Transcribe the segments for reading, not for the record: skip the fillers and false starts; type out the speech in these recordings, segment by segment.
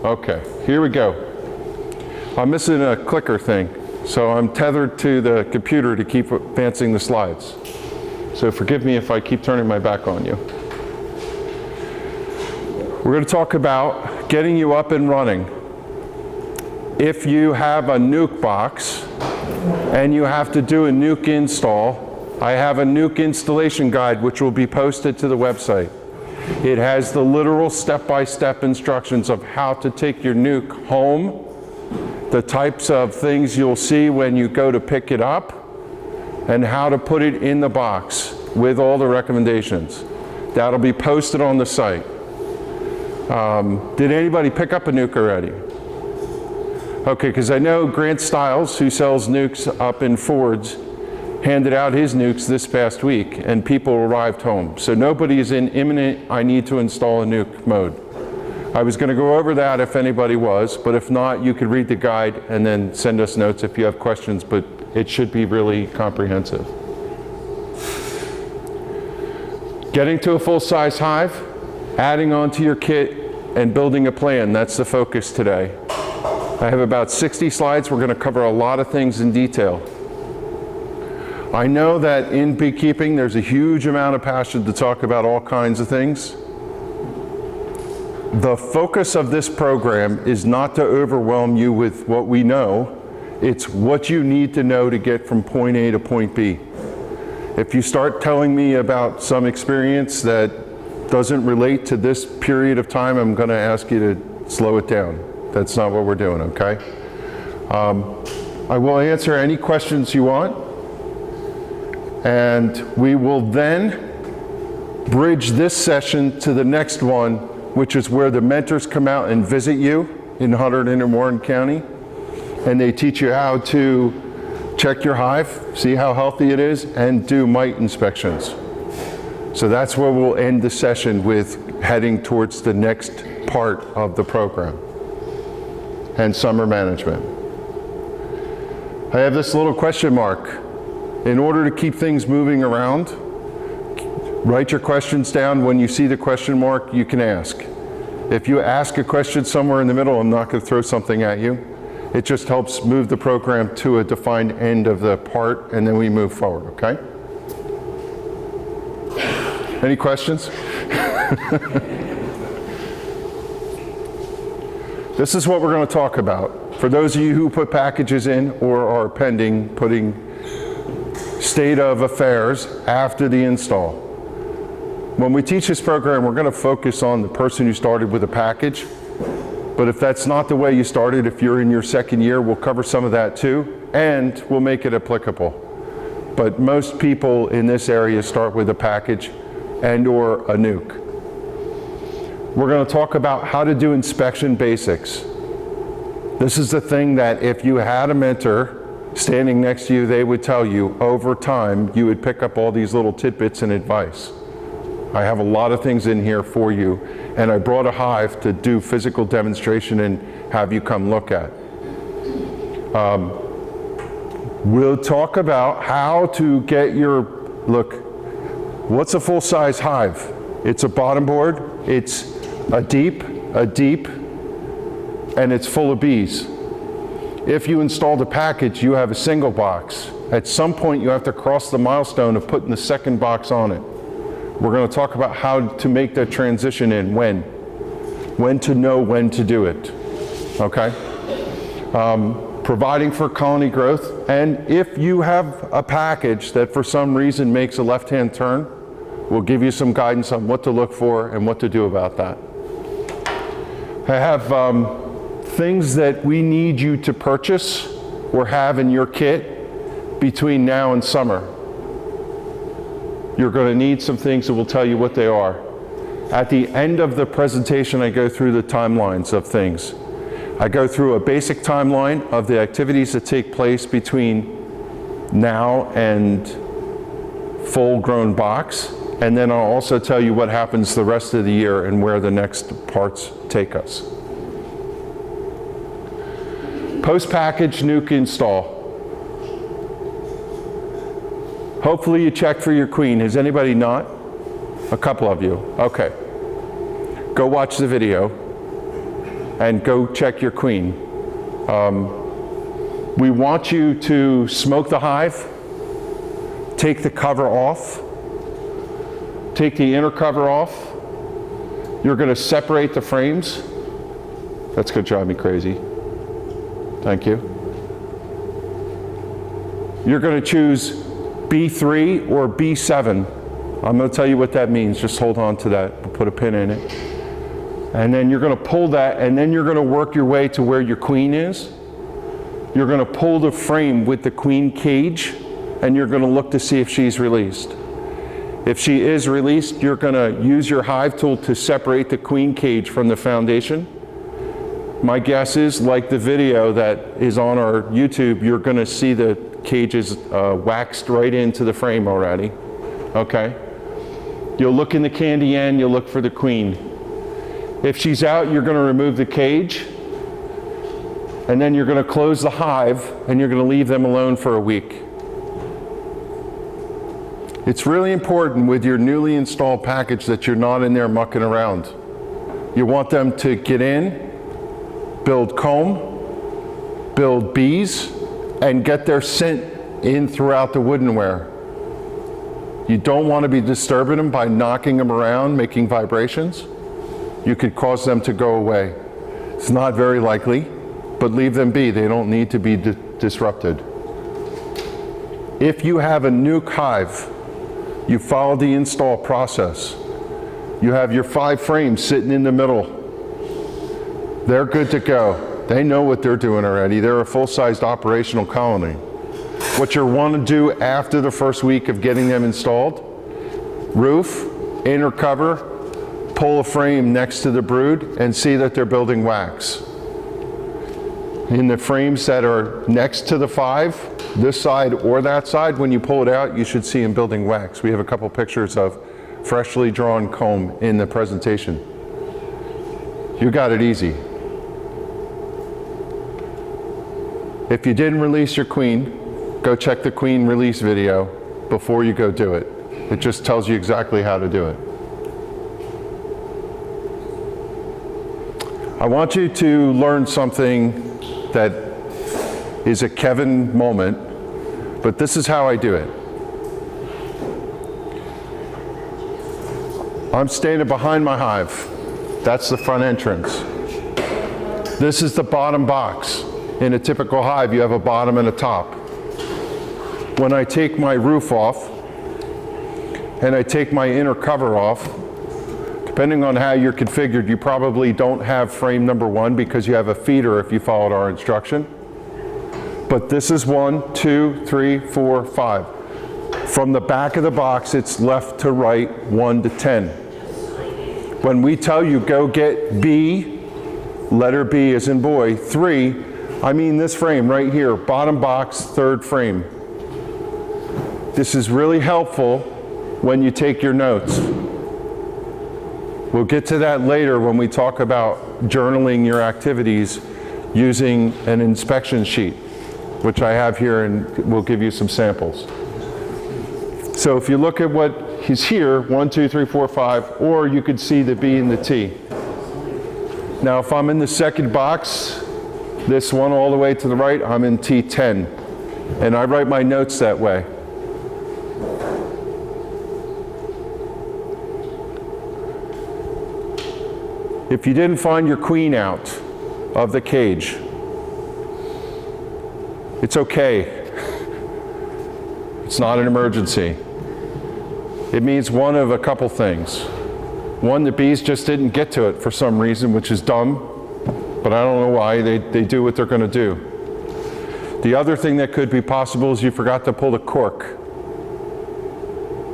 Okay, here we go. I'm missing a clicker thing, so I'm tethered to the computer to keep advancing the slides. So forgive me if I keep turning my back on you. We're going to talk about getting you up and running. If you have a nuke box and you have to do a nuke install, I have a nuke installation guide which will be posted to the website. It has the literal step-by-step instructions of how to take your nuke home, the types of things you'll see when you go to pick it up, and how to put it in the box with all the recommendations. That'll be posted on the site. Did anybody pick up a nuke already? Okay, because I know Grant Stiles, who sells nukes up in Ford's, handed out his nukes this past week, and people arrived home. So nobody is in imminent, I need to install a nuke mode. I was going to go over that if anybody was, but if not, you could read the guide and then send us notes if you have questions, but it should be really comprehensive. Getting to a full-size hive, adding on to your kit, and building a plan, that's the focus today. I have about 60 slides. We're going to cover a lot of things in detail. I know that in beekeeping, there's a huge amount of passion to talk about all kinds of things. The focus of this program is not to overwhelm you with what we know. It's what you need to know to get from point A to point B. If you start telling me about some experience that doesn't relate to this period of time, I'm going to ask you to slow it down. That's not what we're doing, okay? I will answer any questions you want, and we will then bridge this session to the next one, which is where the mentors come out and visit you in Hunterdon and Warren County, and they teach you how to check your hive, see how healthy it is, and do mite inspections. So that's where we'll end the session, with heading towards the next part of the program and summer management. I have this little question mark. In order to keep things moving around, write your questions down. When you see the question mark, you can ask. If you ask a question somewhere in the middle, I'm not going to throw something at you. It just helps move the program to a defined end of the part, and then we move forward, okay? Any questions? This is what we're going to talk about. For those of you who put packages in or are pending putting state of affairs after the install. When we teach this program, we're going to focus on the person who started with a package. But if that's not the way you started, if you're in your second year, we'll cover some of that too, and we'll make it applicable. But most people in this area start with a package and or a nuke. We're going to talk about how to do inspection basics. This is the thing that if you had a mentor standing next to you, they would tell you over time, you would pick up all these little tidbits and advice. I have a lot of things in here for you, and I brought a hive to do physical demonstration and have you come look at. We'll talk about how to get your, look, what's a full-size hive? It's a bottom board, it's a deep, and it's full of bees. If you installed a package, you have a single box. At some point, you have to cross the milestone of putting the second box on it. We're going to talk about how to make that transition in, when to know when to do it, okay? Providing for colony growth, and if you have a package that for some reason makes a left-hand turn, we'll give you some guidance on what to look for and what to do about that. I have things that we need you to purchase or have in your kit between now and summer. You're going to need some things that will tell you what they are. At the end of the presentation, I go through the timelines of things. I go through a basic timeline of the activities that take place between now and full-grown box, and then I'll also tell you what happens the rest of the year and where the next parts take us. Post-package nuke install. Hopefully you checked for your queen. Has anybody not? A couple of you. Okay. Go watch the video. and go check your queen. We want you to smoke the hive, take the cover off, take the inner cover off. You're going to separate the frames. That's going to drive me crazy. Thank you. You're going to choose B3 or B7. I'm going to tell you what that means. Just hold on to that. We'll put a pin in it. And then you're going to pull that, and then you're going to work your way to where your queen is. You're going to pull the frame with the queen cage, and you're going to look to see if she's released. If she is released, you're going to use your hive tool to separate the queen cage from the foundation. My guess is, like the video that is on our YouTube, you're going to see the cages waxed right into the frame already. Okay? You'll look in the candy end, you'll look for the queen. If she's out, you're going to remove the cage, and then you're going to close the hive, and you're going to leave them alone for a week. It's really important with your newly installed package that you're not in there mucking around. You want them to get in, build comb, build bees, and get their scent in throughout the woodenware. You don't want to be disturbing them by knocking them around, making vibrations. You could cause them to go away. It's not very likely, but leave them be. They don't need to be disrupted. If you have a nuke hive, you follow the install process. You have your 5 frames sitting in the middle. They're good to go. They know what they're doing already. They're a full-sized operational colony. What you want to do after the first week of getting them installed, roof, inner cover, pull a frame next to the brood and see that they're building wax. In the frames that are next to the 5, this side or that side, when you pull it out, you should see them building wax. We have a couple pictures of freshly drawn comb in the presentation. You got it easy. If you didn't release your queen, go check the queen release video before you go do it. It just tells you exactly how to do it. I want you to learn something that is a Kevin moment, but this is how I do it. I'm standing behind my hive. That's the front entrance. This is the bottom box. In a typical hive, you have a bottom and a top. When I take my roof off and I take my inner cover off, depending on how you're configured, you probably don't have frame number 1 because you have a feeder if you followed our instruction. But this is 1, 2, 3, 4, 5. From the back of the box, it's left to right, 1 to 10. When we tell you go get B, letter B as in boy, 3, I mean this frame right here, bottom box, 3rd frame. This is really helpful when you take your notes. We'll get to that later when we talk about journaling your activities using an inspection sheet, which I have here and we'll give you some samples. So if you look at what is here, 1, 2, 3, 4, 5, or you could see the B and the T. Now if I'm in the second box, this one all the way to the right, I'm in T10. And I write my notes that way. If you didn't find your queen out of the cage, it's okay. It's not an emergency. It means one of a couple things. One, the bees just didn't get to it for some reason, which is dumb, but I don't know why. They do what they're going to do. The other thing that could be possible is you forgot to pull the cork.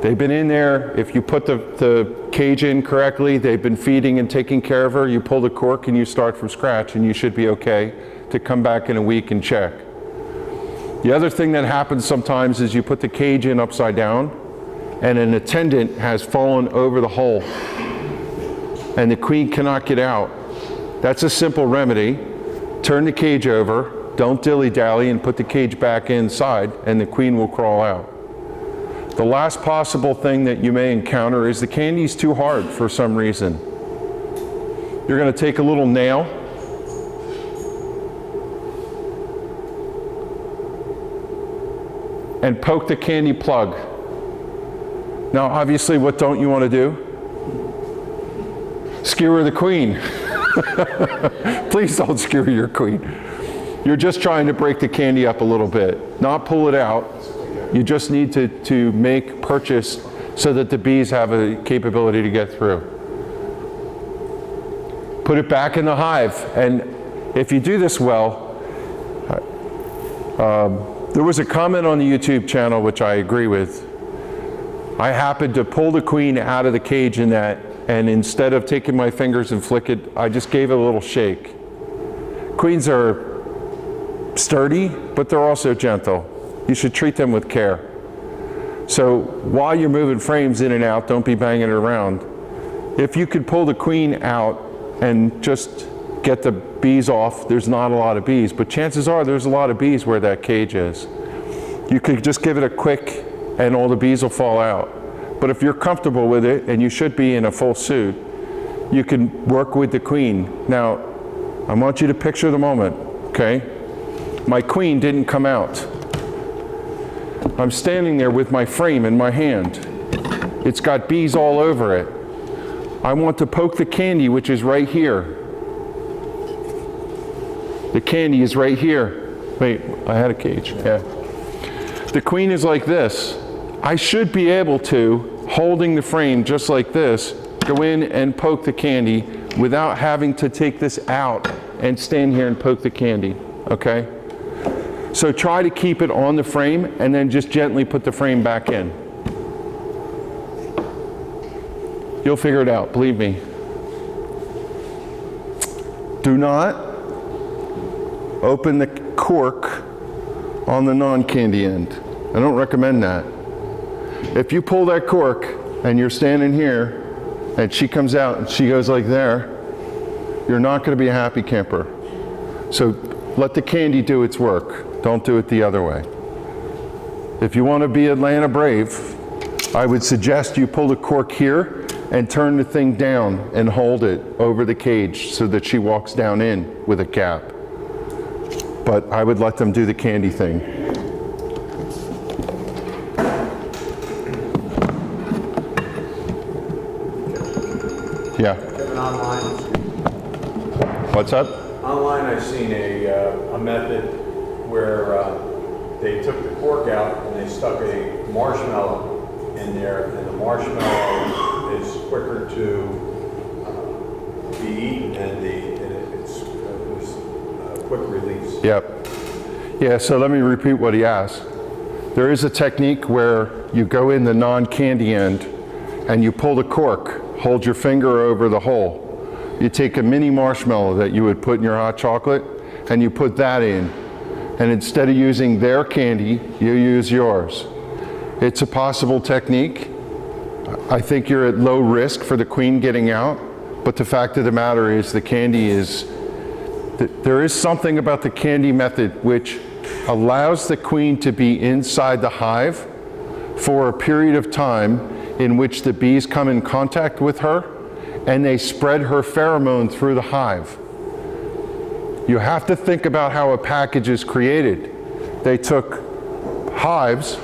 They've been in there. If you put the cage in correctly, they've been feeding and taking care of her. You pull the cork and you start from scratch, and you should be okay to come back in a week and check. The other thing that happens sometimes is you put the cage in upside down, and an attendant has fallen over the hole, and the queen cannot get out. That's a simple remedy. Turn the cage over, don't dilly-dally, and put the cage back inside, and the queen will crawl out. The last possible thing that you may encounter is the candy's too hard for some reason. You're going to take a little nail, and poke the candy plug. Now, obviously, what don't you want to do? Skewer the queen. Please don't skewer your queen. You're just trying to break the candy up a little bit, not pull it out. You just need to make purchase so that the bees have a capability to get through. Put it back in the hive, and if you do this well, there was a comment on the YouTube channel which I agree with. I happened to pull the queen out of the cage in that, and instead of taking my fingers and flick it, I just gave it a little shake. Queens are sturdy, but they're also gentle. You should treat them with care. So while you're moving frames in and out, don't be banging it around. If you could pull the queen out and just get the bees off, there's not a lot of bees, but chances are there's a lot of bees where that cage is. You could just give it a quick and all the bees will fall out. But if you're comfortable with it, and you should be in a full suit, you can work with the queen. Now, I want you to picture the moment, okay? My queen didn't come out. I'm standing there with my frame in my hand. It's got bees all over it. I want to poke the candy, which is right here. The candy is right here. Wait, I had a cage, yeah. The queen is like this. I should be able to, holding the frame just like this, go in and poke the candy without having to take this out and stand here and poke the candy, okay? So try to keep it on the frame and then just gently put the frame back in. You'll figure it out, believe me. Do not open the cork on the non-candy end. I don't recommend that. If you pull that cork and you're standing here and she comes out and she goes like there, you're not going to be a happy camper. So let the candy do its work. Don't do it the other way. If you want to be Atlanta Brave, I would suggest you pull the cork here and turn the thing down and hold it over the cage so that she walks down in with a cap. But I would let them do the candy thing. Yeah. What's up? Online I've seen a method where they took the cork out and they stuck a marshmallow in there, and the marshmallow is quicker to be eaten, and it's a quick release. Yep. Yeah, so let me repeat what he asked. There is a technique where you go in the non-candy end and you pull the cork, hold your finger over the hole. You take a mini marshmallow that you would put in your hot chocolate and you put that in. And instead of using their candy, you use yours. It's a possible technique. I think you're at low risk for the queen getting out, but the fact of the matter is the candy is, there is something about the candy method which allows the queen to be inside the hive for a period of time in which the bees come in contact with her and they spread her pheromone through the hive. You have to think about how a package is created. They took hives,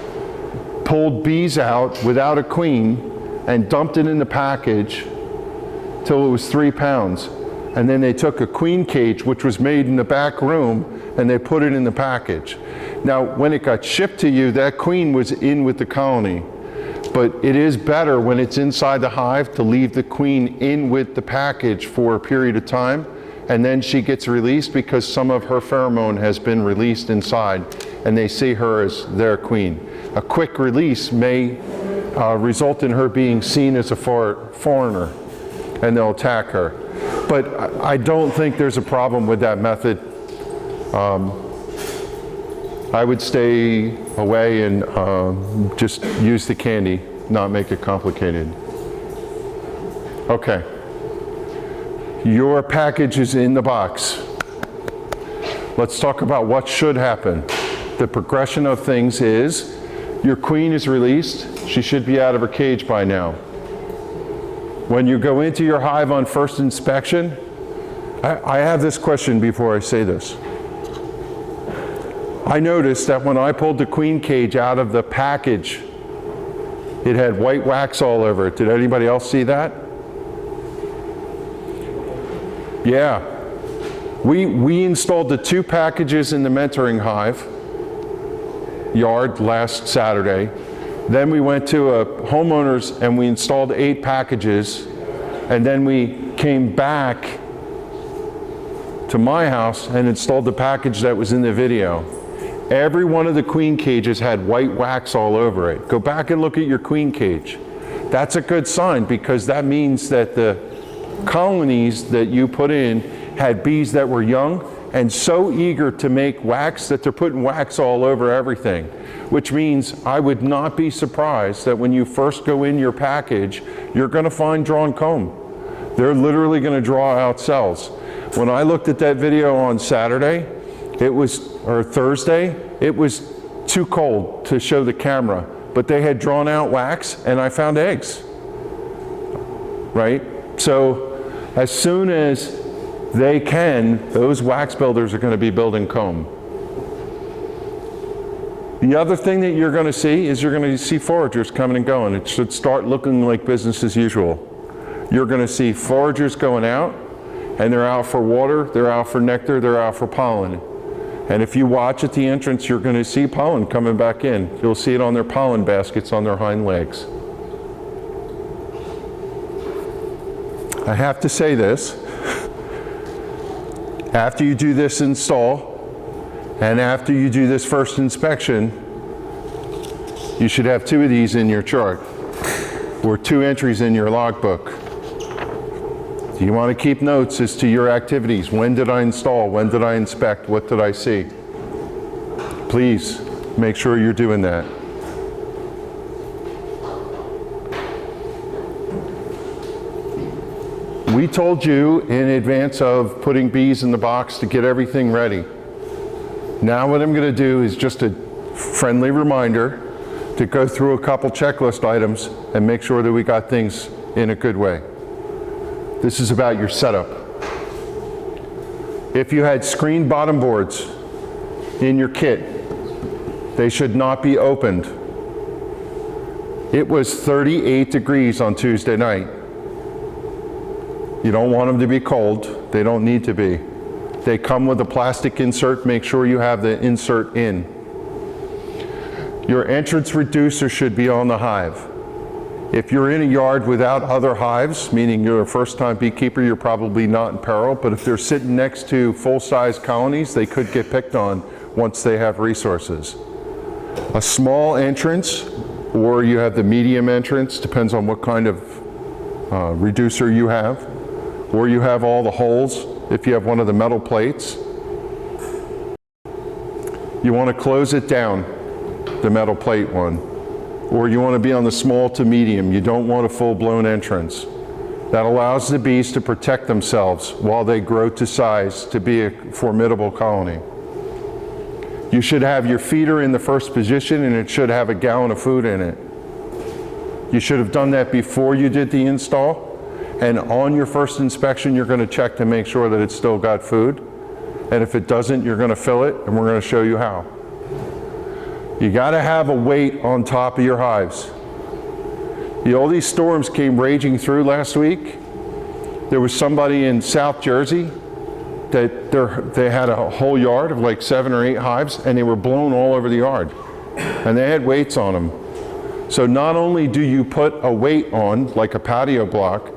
pulled bees out without a queen, and dumped it in the package till it was 3 pounds. And then they took a queen cage, which was made in the back room, and they put it in the package. Now, when it got shipped to you, that queen was in with the colony. But it is better when it's inside the hive to leave the queen in with the package for a period of time, and then she gets released because some of her pheromone has been released inside, and they see her as their queen. A quick release may result in her being seen as a foreigner, and they'll attack her. But I don't think there's a problem with that method. I would stay away and just use the candy, not make it complicated. Okay. Your package is in the box. Let's talk about what should happen. The progression of things is your queen is released. She should be out of her cage by now. When you go into your hive on first inspection, I have this question before I say this. I noticed that when I pulled the queen cage out of the package, it had white wax all over it. Did anybody else see that? Yeah. We installed the 2 packages in the mentoring hive yard last Saturday. Then we went to a homeowner's and we installed 8 packages. And then we came back to my house and installed the package that was in the video. Every one of the queen cages had white wax all over it. Go back and look at your queen cage. That's a good sign, because that means that the colonies that you put in had bees that were young and so eager to make wax that they're putting wax all over everything. Which means I would not be surprised that when you first go in your package, you're going to find drawn comb. They're literally going to draw out cells. When I looked at that video on Saturday, or Thursday, it was too cold to show the camera, but they had drawn out wax and I found eggs, right? So as soon as they can, those wax builders are going to be building comb. The other thing that you're going to see is you're going to see foragers coming and going. It should start looking like business as usual. You're going to see foragers going out, and they're out for water, they're out for nectar, they're out for pollen. And if you watch at the entrance, you're going to see pollen coming back in. You'll see it on their pollen baskets on their hind legs. I have to say this. After you do this install, and after you do this first inspection, you should have 2 of these in your chart, or 2 entries in your logbook. You want to keep notes as to your activities. When did I install? When did I inspect? What did I see? Please make sure you're doing that. We told you in advance of putting bees in the box to get everything ready. Now what I'm going to do is just a friendly reminder to go through a couple checklist items and make sure that we got things in a good way. This is about your setup. If you had screen bottom boards in your kit, they should not be opened. It was 38 degrees on Tuesday night. You don't want them to be cold. They don't need to be. They come with a plastic insert. Make sure you have the insert in. Your entrance reducer should be on the hive. If you're in a yard without other hives, meaning you're a first-time beekeeper, you're probably not in peril, but if they're sitting next to full-size colonies, they could get picked on once they have resources. A small entrance, or you have the medium entrance, depends on what kind of reducer you have, or you have all the holes if you have one of the metal plates. You want to close it down, the metal plate one. Or you want to be on the small to medium. You don't want a full-blown entrance. That allows the bees to protect themselves while they grow to size to be a formidable colony. You should have your feeder in the first position, and it should have a gallon of food in it. You should have done that before you did the install, and on your first inspection you're going to check to make sure that it's still got food, and if it doesn't, you're going to fill it, and we're going to show you how. You got to have a weight on top of your hives. All these storms came raging through last week. There was somebody in South Jersey that they had a whole yard of like 7 or 8 hives, and they were blown all over the yard. And they had weights on them. So not only do you put a weight on, like a patio block,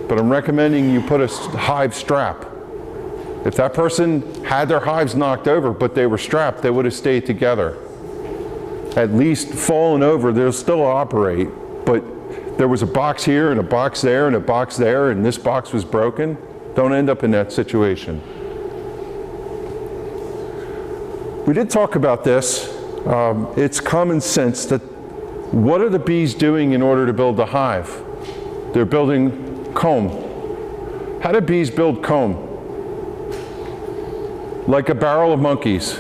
but I'm recommending you put a hive strap. If that person had their hives knocked over, but they were strapped, they would have stayed together. At least fallen over, they'll still operate, but there was a box here and a box there and a box there, and this box was broken. Don't end up in that situation. We did talk about this. It's common sense that what are the bees doing in order to build the hive? They're building comb. How do bees build comb? Like a barrel of monkeys.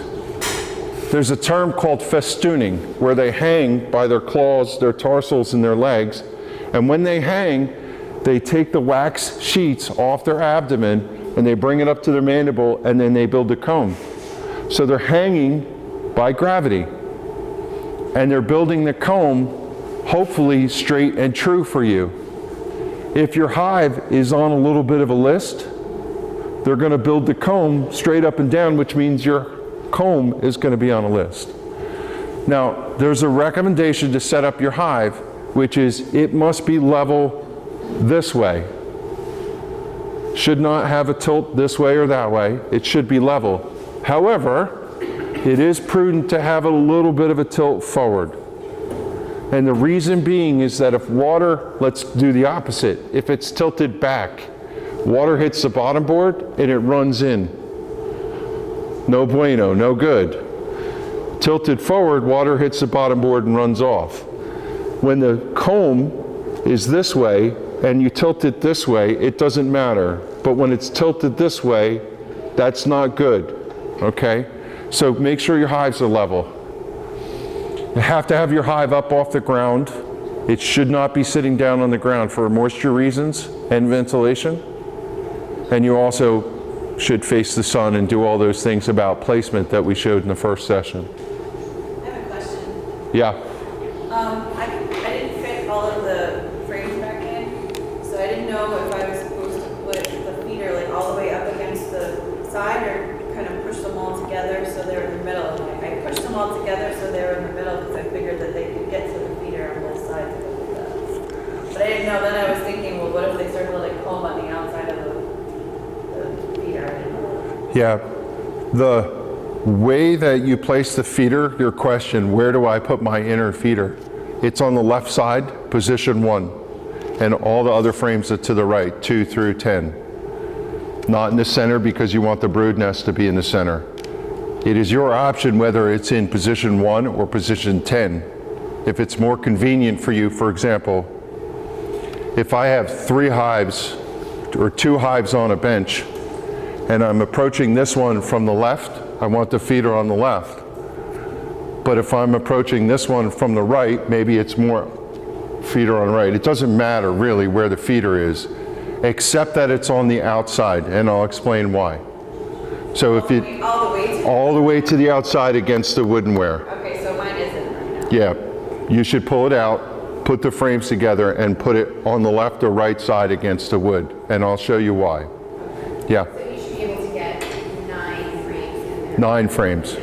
There's a term called festooning, where they hang by their claws, their tarsals, and their legs. And when they hang, they take the wax sheets off their abdomen and they bring it up to their mandible, and then they build a comb. So they're hanging by gravity. And they're building the comb hopefully straight and true for you. If your hive is on a little bit of a list, they're going to build the comb straight up and down, which means your comb is going to be on a list. Now, there's a recommendation to set up your hive, which is it must be level this way. Should not have a tilt this way or that way. It should be level. However, it is prudent to have a little bit of a tilt forward. And the reason being is that if water, let's do the opposite. If it's tilted back, water hits the bottom board and it runs in. No bueno, no good. Tilted forward, water hits the bottom board and runs off. When the comb is this way and you tilt it this way, it doesn't matter. But when it's tilted this way, that's not good, okay? So make sure your hives are level. You have to have your hive up off the ground. It should not be sitting down on the ground for moisture reasons and ventilation. And you also should face the sun and do all those things about placement that we showed in the first session. I have a question. Yeah. I didn't fit all of the frames back in, so I didn't know if I was supposed to put the feeder like all the way up against the side or kind of push them all together so they're in the middle. I pushed them all together so they were in the middle because I figured that they could get to the feeder on both sides of it. But I didn't know, then I was thinking, well, what if they started to like comb on the outside of the feeder? I didn't know. Yeah. The way that you place the feeder, your question, where do I put my inner feeder? It's on the left side, position 1, and all the other frames are to the right, 2 through 10. Not in the center because you want the brood nest to be in the center. It is your option whether it's in position 1 or position 10. If it's more convenient for you, for example, if I have 3 hives or 2 hives on a bench and I'm approaching this one from the left, I want the feeder on the left. But if I'm approaching this one from the right, maybe it's more feeder on the right. It doesn't matter really where the feeder is, except that it's on the outside, and I'll explain why. So if it all the way to the outside against the woodenware. Okay, so mine isn't right now. Yeah, you should pull it out, put the frames together, and put it on the left or right side against the wood, and I'll show you why. Yeah. So you should be able to get 9 frames in there. 9 frames.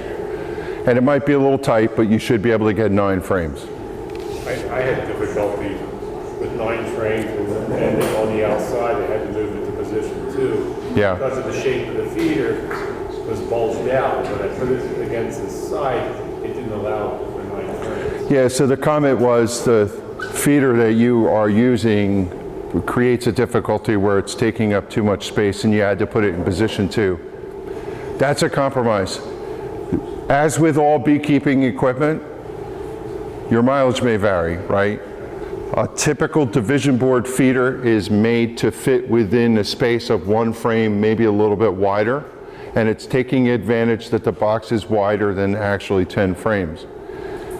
And it might be a little tight, but you should be able to get 9 frames. I had difficulty with 9 frames, and then on the outside, I had to move it to position 2. Yeah. Because of the shape of the feeder was bulged out. When I put it against the side, it didn't allow for 9 frames. Yeah, so the comment was the feeder that you are using creates a difficulty where it's taking up too much space and you had to put it in position 2. That's a compromise. As with all beekeeping equipment, your mileage may vary, right? A typical division board feeder is made to fit within a space of 1 frame, maybe a little bit wider, and it's taking advantage that the box is wider than actually 10 frames,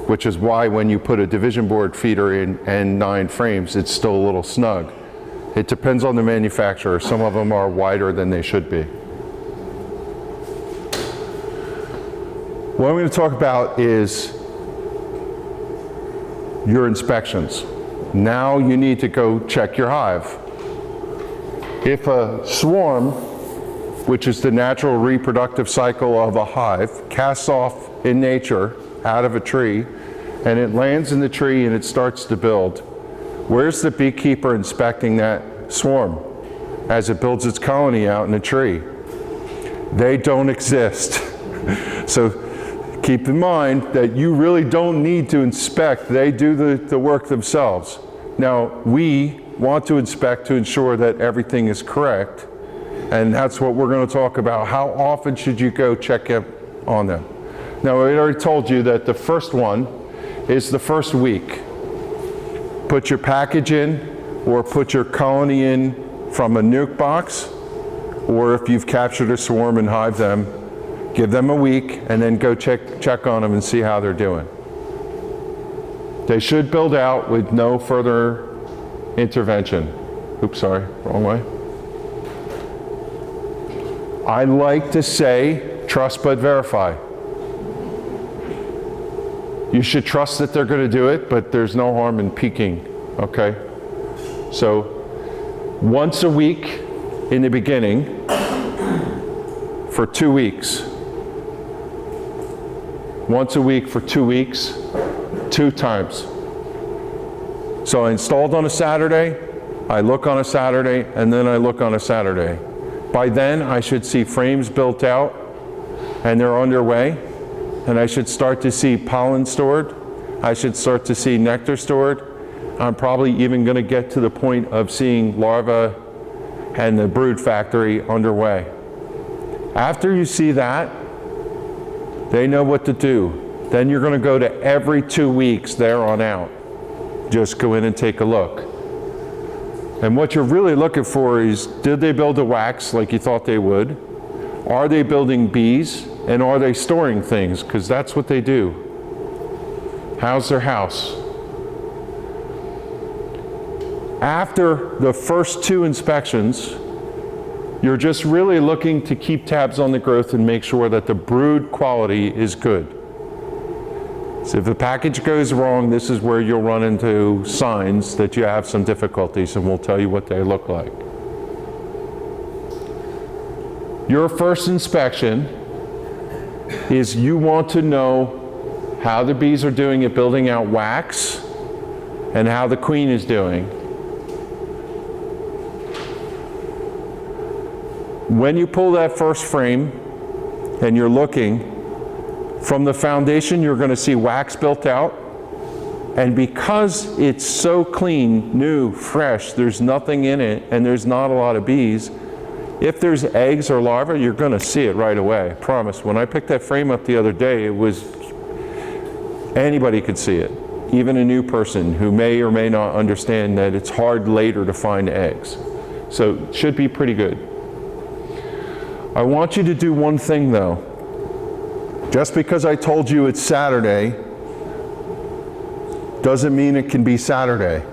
which is why when you put a division board feeder in and 9 frames, it's still a little snug. It depends on the manufacturer. Some of them are wider than they should be. What I'm going to talk about is your inspections. Now you need to go check your hive. If a swarm, which is the natural reproductive cycle of a hive, casts off in nature out of a tree, and it lands in the tree and it starts to build, where's the beekeeper inspecting that swarm as it builds its colony out in a tree? They don't exist. So keep in mind that you really don't need to inspect. They do the work themselves. Now, we want to inspect to ensure that everything is correct, and that's what we're going to talk about. How often should you go check on them? Now, I already told you that the first one is the first week. Put your package in, or put your colony in from a nuke box, or if you've captured a swarm and hive them, give them a week and then go check on them and see how they're doing. They should build out with no further intervention. Oops, sorry, wrong way. I like to say, trust but verify. You should trust that they're going to do it, but there's no harm in peeking, okay? So once a week in the beginning for 2 weeks. Once a week for 2 weeks, 2 times. So I installed on a Saturday, I look on a Saturday, and then I look on a Saturday. By then, I should see frames built out, and they're underway, and I should start to see pollen stored. I should start to see nectar stored. I'm probably even going to get to the point of seeing larvae and the brood factory underway. After you see that, they know what to do. Then you're going to go to every 2 weeks there on out. Just go in and take a look. And what you're really looking for is, did they build a wax like you thought they would? Are they building bees? And are they storing things? Because that's what they do. How's their house? After the first 2 inspections, you're just really looking to keep tabs on the growth and make sure that the brood quality is good. So if the package goes wrong, this is where you'll run into signs that you have some difficulties, and we'll tell you what they look like. Your first inspection is you want to know how the bees are doing at building out wax and how the queen is doing. When you pull that first frame and you're looking, from the foundation you're going to see wax built out, and because it's so clean, new, fresh, there's nothing in it and there's not a lot of bees, if there's eggs or larvae, you're going to see it right away. I promise. When I picked that frame up the other day, it was, anybody could see it, even a new person who may or may not understand that it's hard later to find eggs. So it should be pretty good. I want you to do one thing though. Just because I told you it's Saturday doesn't mean it can be Saturday.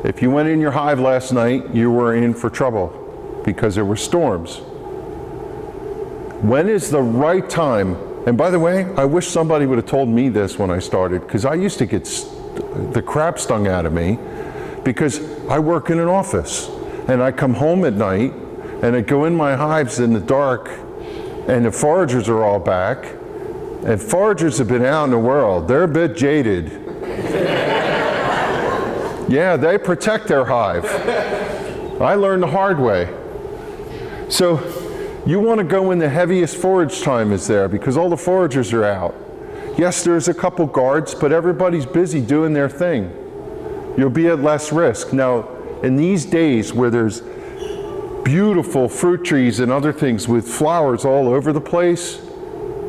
If you went in your hive last night, you were in for trouble because there were storms. When is the right time? And by the way, I wish somebody would have told me this when I started, because I used to get the crap stung out of me because I work in an office and I come home at night and I go in my hives in the dark and the foragers are all back, and foragers have been out in the world. They're a bit jaded. Yeah, they protect their hive. I learned the hard way. So you want to go when the heaviest forage time is there because all the foragers are out. Yes, there's a couple guards, but everybody's busy doing their thing. You'll be at less risk. Now, in these days where there's beautiful fruit trees and other things with flowers all over the place,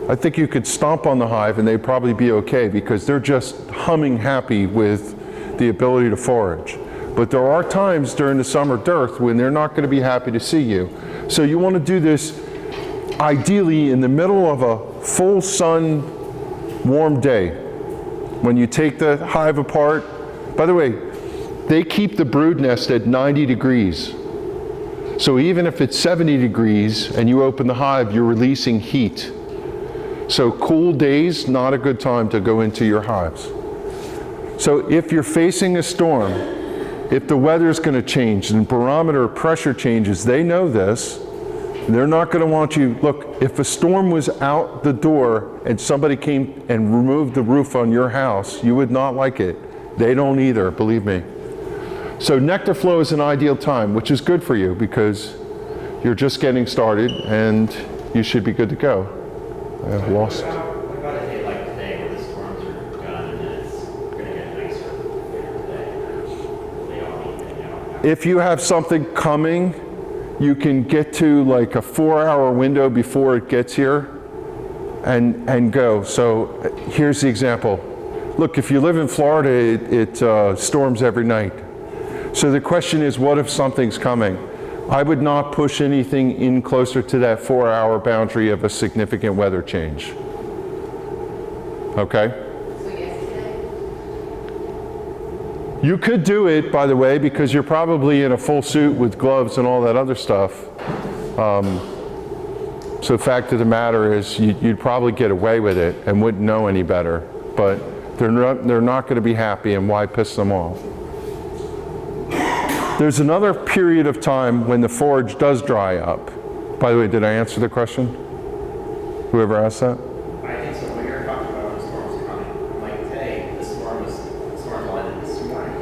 I think you could stomp on the hive and they'd probably be okay because they're just humming happy with the ability to forage. But there are times during the summer dearth when they're not going to be happy to see you. So you want to do this ideally in the middle of a full sun, warm day. When you take the hive apart, by the way, they keep the brood nest at 90 degrees. So even if it's 70 degrees and you open the hive, you're releasing heat. So cool days, not a good time to go into your hives. So if you're facing a storm, if the weather's going to change and barometer pressure changes, they know this. They're not going to want you, look, if a storm was out the door and somebody came and removed the roof on your house, you would not like it. They don't either, believe me. So nectar flow is an ideal time, which is good for you because you're just getting started and you should be good to go. I have lost. What about a day like today where the storms are done and it's going to get nicer later today? Will they all be out? If you have something coming, you can get to like a 4-hour window before it gets here and go. So here's the example. Look, if you live in Florida, it storms every night. So the question is, what if something's coming? I would not push anything in closer to that 4-hour boundary of a significant weather change. Okay? So yesterday? You could do it, by the way, because you're probably in a full suit with gloves and all that other stuff. So the fact of the matter is you'd probably get away with it and wouldn't know any better. but they're not going to be happy, and why piss them off? There's another period of time when the forage does dry up. By the way, did I answer the question? Whoever asked that? I think so. When you're talking about when storms coming, like today, the storm landed this morning,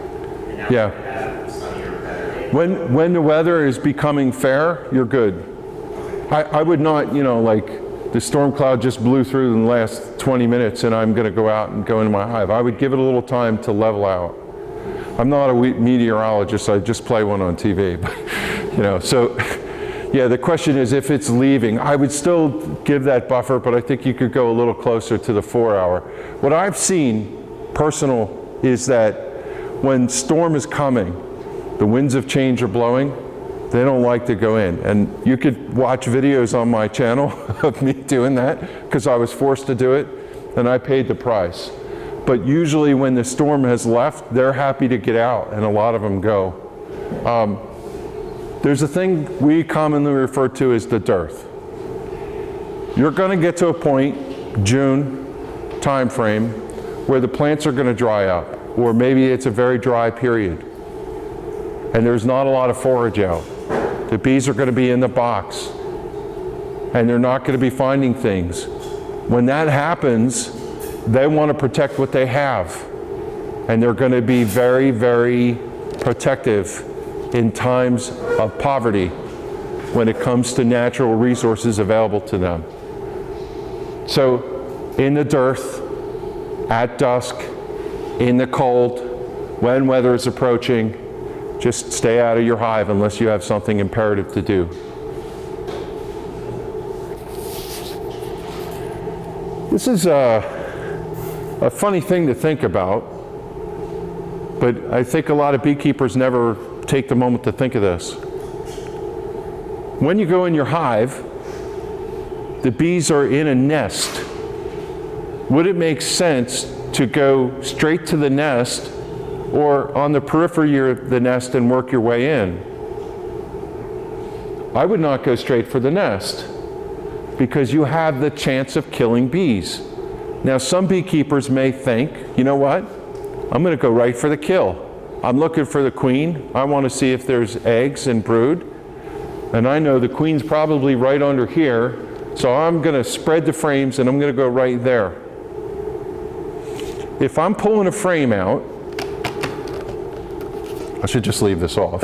and now Yeah. we're gonna have sunnier, better days. When the weather is becoming fair, you're good. I would not, like the storm cloud just blew through in the last 20 minutes and I'm going to go out and go into my hive. I would give it a little time to level out. I'm not a meteorologist, I just play one on TV. So yeah, the question is if it's leaving, I would still give that buffer, but I think you could go a little closer to the 4 hour. What I've seen, personal, is that when storm is coming, the winds of change are blowing, they don't like to go in. And you could watch videos on my channel of me doing that because I was forced to do it and I paid the price. But usually when the storm has left, they're happy to get out and a lot of them go. There's a thing we commonly refer to as the dearth. You're going to get to a point, June time frame, where the plants are going to dry up, or maybe it's a very dry period and there's not a lot of forage out. The bees are going to be in the box and they're not going to be finding things. When that happens, they want to protect what they have, and they're going to be very, very protective in times of poverty when it comes to natural resources available to them. So in the dearth, at dusk, in the cold, when weather is approaching, just stay out of your hive unless you have something imperative to do. This is a funny thing to think about, but I think a lot of beekeepers never take the moment to think of this. When you go in your hive, the bees are in a nest. Would it make sense to go straight to the nest or on the periphery of the nest and work your way in? I would not go straight for the nest because you have the chance of killing bees. Now, some beekeepers may think, you know what? I'm going to go right for the kill. I'm looking for the queen. I want to see if there's eggs and brood. And I know the queen's probably right under here, so I'm going to spread the frames and I'm going to go right there. If I'm pulling a frame out, I should just leave this off.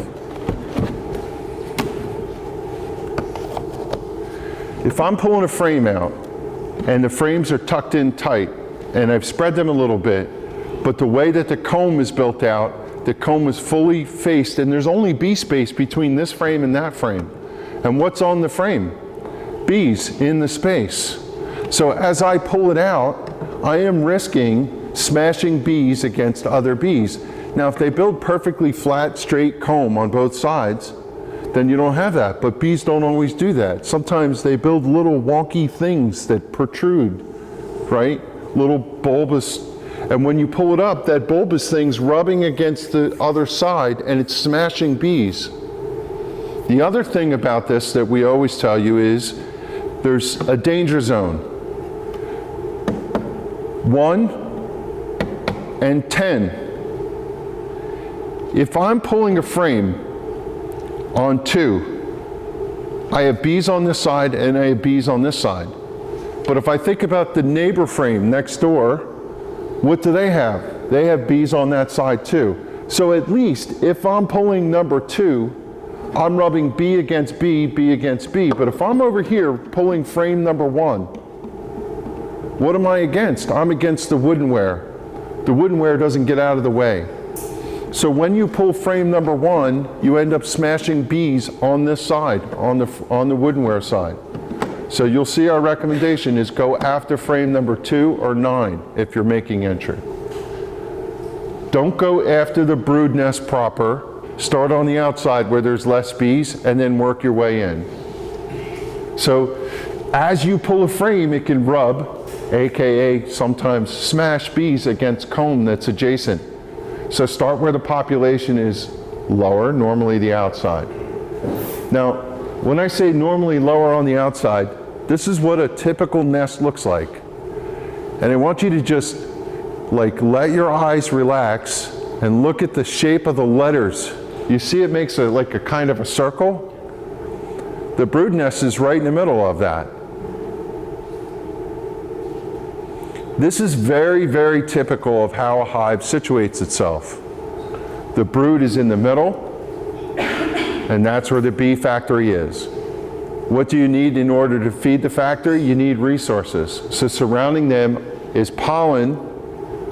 If I'm pulling a frame out and the frames are tucked in tight and I've spread them a little bit, but the way that the comb is built out, the comb is fully faced and there's only bee space between this frame and that frame. And what's on the frame? Bees in the space. So as I pull it out, I am risking smashing bees against other bees. Now, if they build perfectly flat, straight comb on both sides, then you don't have that. But bees don't always do that. Sometimes they build little wonky things that protrude, right? Little bulbous, and when you pull it up, that bulbous thing's rubbing against the other side and it's smashing bees. The other thing about this that we always tell you is there's a danger zone. 1 and 10. If I'm pulling a frame on 2, I have bees on this side and I have bees on this side. But if I think about the neighbor frame next door, what do they have? They have bees on that side too. So at least if I'm pulling number 2, I'm rubbing bee against bee, bee against bee. But if I'm over here pulling frame number 1, what am I against? I'm against the woodenware. The woodenware doesn't get out of the way. So when you pull frame number 1, you end up smashing bees on this side, on the woodenware side. So you'll see our recommendation is go after frame number 2 or 9 if you're making entry. Don't go after the brood nest proper. Start on the outside where there's less bees and then work your way in. So as you pull a frame, it can rub, AKA sometimes smash bees against comb that's adjacent. So start where the population is lower, normally the outside. Now, when I say normally lower on the outside, this is what a typical nest looks like. And I want you to just like let your eyes relax and look at the shape of the letters. You see it makes like a kind of a circle? The brood nest is right in the middle of that. This is very, very typical of how a hive situates itself. The brood is in the middle, and that's where the bee factory is. What do you need in order to feed the factory? You need resources. So surrounding them is pollen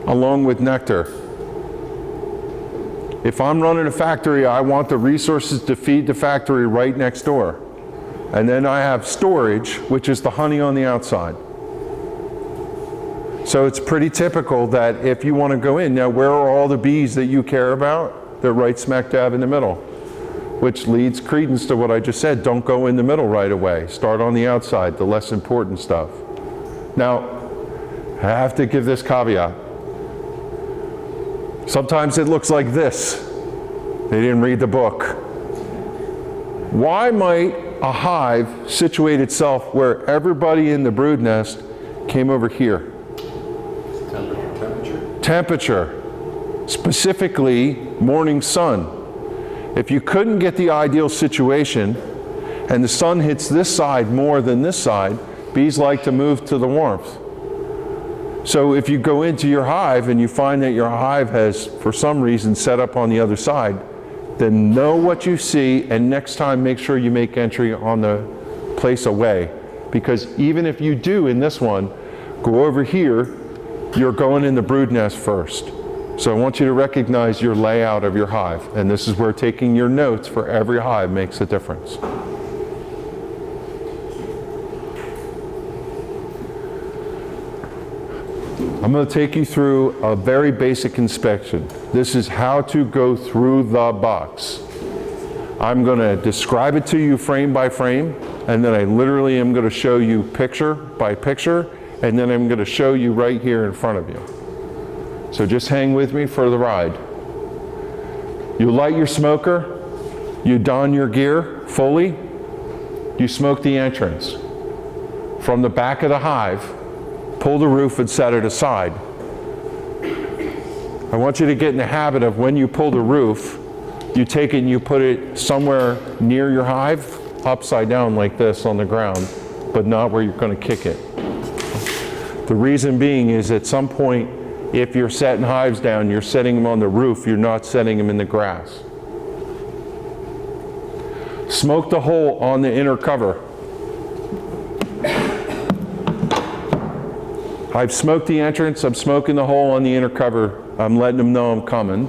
along with nectar. If I'm running a factory, I want the resources to feed the factory right next door. And then I have storage, which is the honey on the outside. So it's pretty typical that if you want to go in, now where are all the bees that you care about? They're right smack dab in the middle, which leads credence to what I just said. Don't go in the middle right away. Start on the outside, the less important stuff. Now, I have to give this caveat. Sometimes it looks like this. They didn't read the book. Why might a hive situate itself where everybody in the brood nest came over here? Temperature, specifically morning sun. If you couldn't get the ideal situation and the sun hits this side more than this side, bees like to move to the warmth. So if you go into your hive and you find that your hive has, for some reason, set up on the other side, then know what you see, and next time make sure you make entry on the place away. Because even if you do in this one, go over here, you're going in the brood nest first. So I want you to recognize your layout of your hive, and this is where taking your notes for every hive makes a difference. I'm going to take you through a very basic inspection. This is how to go through the box. I'm going to describe it to you frame by frame, and then I literally am going to show you picture by picture, and then I'm going to show you right here in front of you. So just hang with me for the ride. You light your smoker, you don your gear fully, you smoke the entrance. From the back of the hive, pull the roof and set it aside. I want you to get in the habit of when you pull the roof, you take it and you put it somewhere near your hive, upside down like this on the ground, but not where you're going to kick it. The reason being is at some point, if you're setting hives down, you're setting them on the roof, you're not setting them in the grass. Smoke the hole on the inner cover. I've smoked the entrance, I'm smoking the hole on the inner cover. I'm letting them know I'm coming.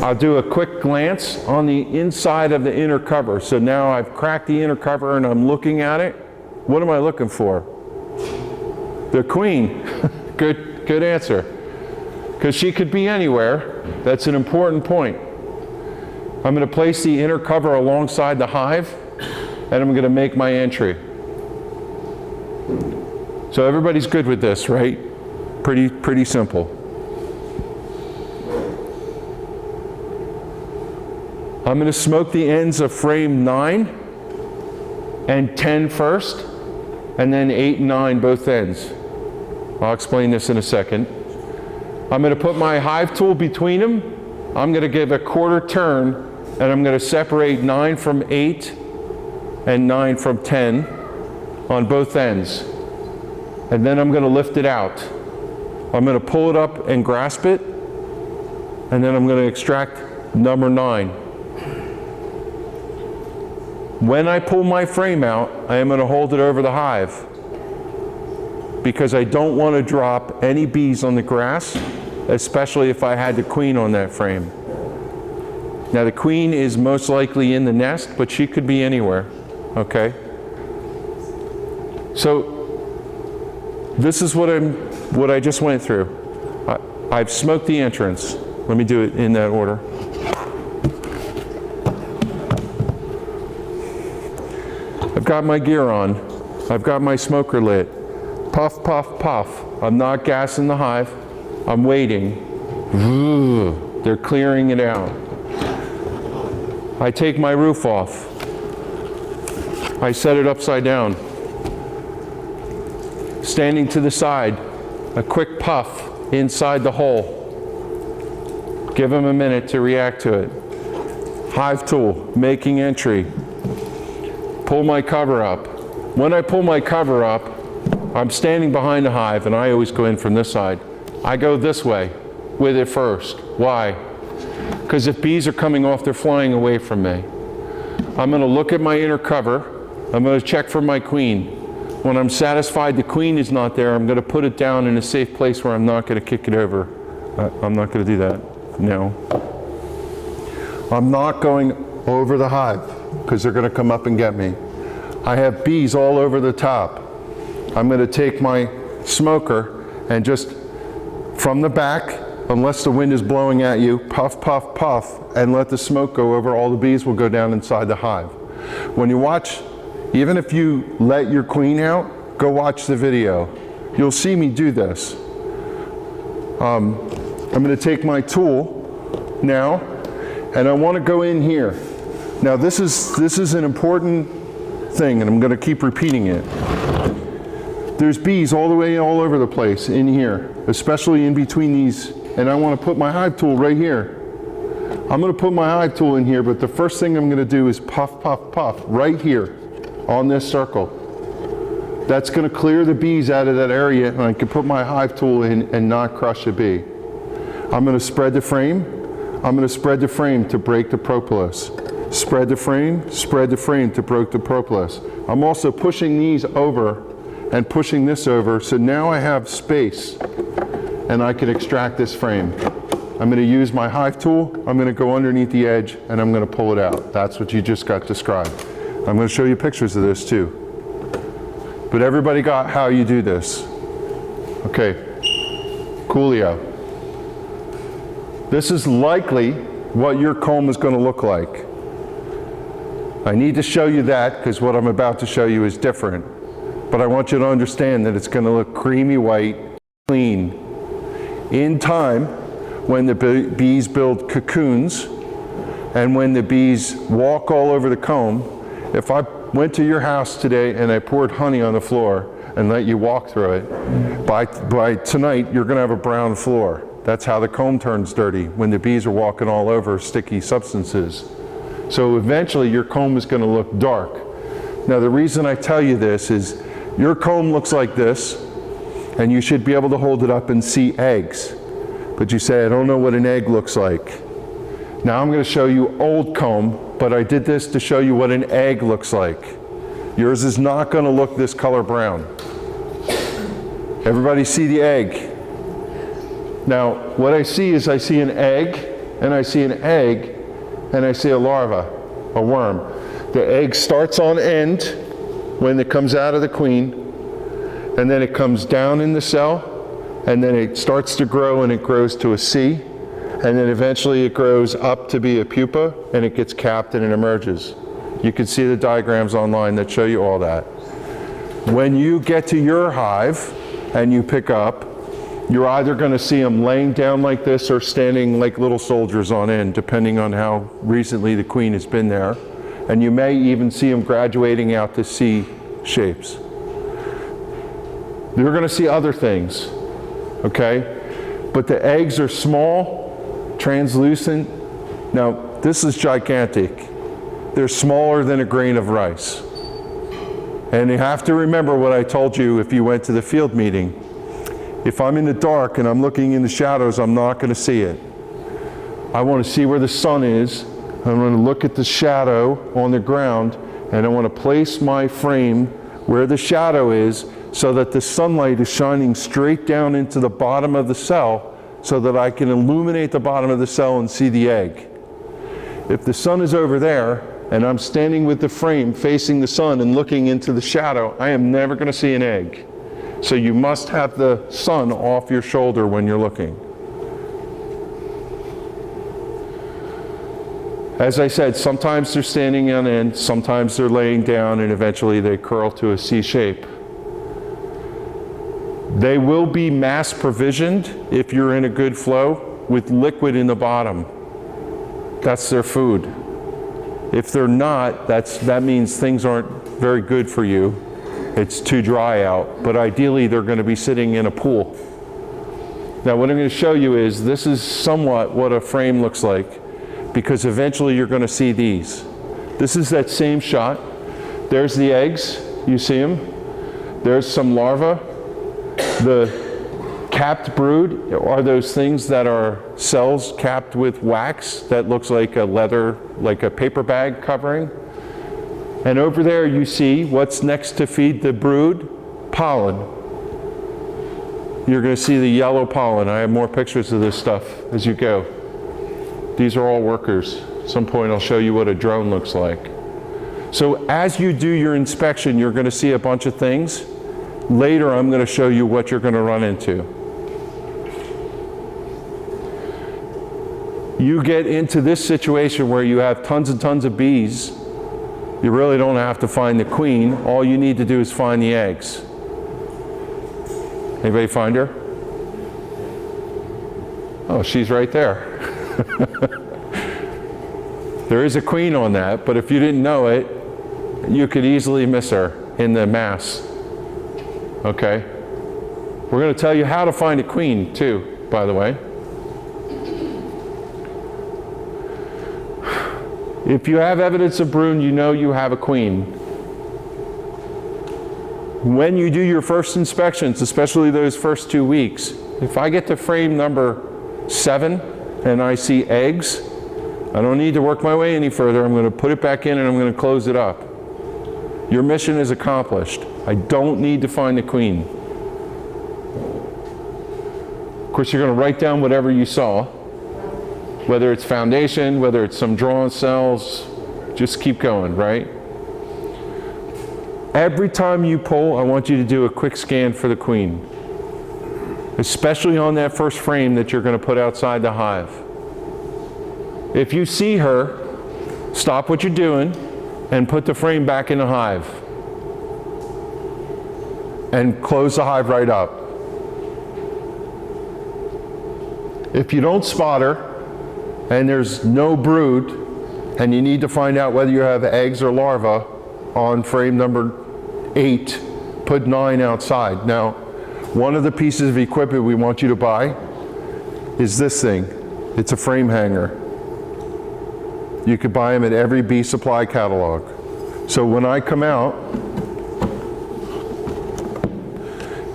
I'll do a quick glance on the inside of the inner cover. So now I've cracked the inner cover and I'm looking at it. What am I looking for? The queen. Good answer. Because she could be anywhere. That's an important point. I'm going to place the inner cover alongside the hive, and I'm going to make my entry. So everybody's good with this, right? Pretty simple. I'm going to smoke the ends of frame 9 and 10 first, and then 8 and 9 both ends. I'll explain this in a second. I'm going to put my hive tool between them. I'm going to give a quarter turn, and I'm going to separate 9 from 8 and 9 from 10 on both ends. And then I'm going to lift it out. I'm going to pull it up and grasp it, and then I'm going to extract number 9. When I pull my frame out, I am going to hold it over the hive because I don't want to drop any bees on the grass, especially if I had the queen on that frame. Now the queen is most likely in the nest, but she could be anywhere, okay? So this is what I just went through. I've smoked the entrance. Let me do it in that order. I've got my gear on. I've got my smoker lit. Puff, puff, puff. I'm not gassing the hive. I'm waiting. They're clearing it out. I take my roof off. I set it upside down. Standing to the side, a quick puff inside the hole. Give them a minute to react to it. Hive tool, making entry. Pull my cover up. When I pull my cover up, I'm standing behind the hive, and I always go in from this side. I go this way with it first. Why? Because if bees are coming off, they're flying away from me. I'm going to look at my inner cover. I'm going to check for my queen. When I'm satisfied the queen is not there, I'm going to put it down in a safe place where I'm not going to kick it over. I'm not going to do that. No. I'm not going over the hive because they're going to come up and get me. I have bees all over the top. I'm going to take my smoker and just from the back, unless the wind is blowing at you, puff, puff, puff, and let the smoke go over. All the bees will go down inside the hive. When you watch, even if you let your queen out, go watch the video. You'll see me do this. I'm going to take my tool now, and I want to go in here. Now this is an important thing, and I'm going to keep repeating it. There's bees all over the place in here, especially in between these, and I want to put my hive tool right here. I'm going to put my hive tool in here, but the first thing I'm going to do is puff, puff, puff right here on this circle. That's going to clear the bees out of that area, and I can put my hive tool in and not crush a bee. I'm going to spread the frame. I'm going to spread the frame to break the propolis. Spread the frame to break the propolis. I'm also pushing these over and pushing this over, so now I have space and I can extract this frame. I'm going to use my hive tool, I'm going to go underneath the edge, and I'm going to pull it out. That's what you just got described. I'm going to show you pictures of this too. But everybody got how you do this. Okay, coolio. This is likely what your comb is going to look like. I need to show you that because what I'm about to show you is different. But I want you to understand that it's going to look creamy white, clean. In time, when the bees build cocoons and when the bees walk all over the comb, if I went to your house today and I poured honey on the floor and let you walk through it, by tonight you're going to have a brown floor. That's how the comb turns dirty, when the bees are walking all over sticky substances. So eventually your comb is going to look dark. Now the reason I tell you this is your comb looks like this, and you should be able to hold it up and see eggs. But you say, I don't know what an egg looks like. Now I'm going to show you old comb, but I did this to show you what an egg looks like. Yours is not going to look this color brown. Everybody see the egg? Now, what I see is I see an egg, and I see an egg, and I see a larva, a worm. The egg starts on end when it comes out of the queen, and then it comes down in the cell, and then it starts to grow, and it grows to a C, and then eventually it grows up to be a pupa, and it gets capped and it emerges. You can see the diagrams online that show you all that. When you get to your hive and you pick up, you're either going to see them laying down like this or standing like little soldiers on end, depending on how recently the queen has been there. And you may even see them graduating out to C shapes. You're going to see other things, okay? But the eggs are small, translucent. Now, this is gigantic. They're smaller than a grain of rice. And you have to remember what I told you if you went to the field meeting. If I'm in the dark and I'm looking in the shadows, I'm not going to see it. I want to see where the sun is. I'm going to look at the shadow on the ground, and I want to place my frame where the shadow is so that the sunlight is shining straight down into the bottom of the cell so that I can illuminate the bottom of the cell and see the egg. If the sun is over there and I'm standing with the frame facing the sun and looking into the shadow, I am never going to see an egg. So you must have the sun off your shoulder when you're looking. As I said, sometimes they're standing on end, sometimes they're laying down, and eventually they curl to a C shape. They will be mass provisioned if you're in a good flow with liquid in the bottom. That's their food. If they're not, that means things aren't very good for you. It's too dry out, but ideally they're going to be sitting in a pool Now what I'm going to show you is this is somewhat what a frame looks like, because eventually you're going to see these. This is that same shot. There's the eggs, you see them. There's some larvae. The capped brood are those things that are cells capped with wax that looks like a leather, like a paper bag covering. And over there you see what's next to feed the brood? Pollen. You're going to see the yellow pollen. I have more pictures of this stuff as you go. These are all workers. At some point I'll show you what a drone looks like. So as you do your inspection, you're going to see a bunch of things. Later I'm going to show you what you're going to run into. You get into this situation where you have tons and tons of bees. You really don't have to find the queen. All you need to do is find the eggs. Anybody find her? Oh, she's right there. There is a queen on that, but if you didn't know it, you could easily miss her in the mass. Okay? We're going to tell you how to find a queen too, by the way. If you have evidence of brood, you know you have a queen. When you do your first inspections, especially those first 2 weeks, if I get to frame number 7 and I see eggs, I don't need to work my way any further. I'm going to put it back in and I'm going to close it up. Your mission is accomplished. I don't need to find the queen. Of course, you're going to write down whatever you saw, whether it's foundation, whether it's some drawn cells, just keep going, right? Every time you pull, I want you to do a quick scan for the queen, especially on that first frame that you're going to put outside the hive. If you see her, stop what you're doing and put the frame back in the hive and close the hive right up. If you don't spot her and there's no brood and you need to find out whether you have eggs or larvae on frame number 8, put 9 outside. Now, one of the pieces of equipment we want you to buy is this thing. It's a frame hanger. You could buy them at every bee supply catalog. So when I come out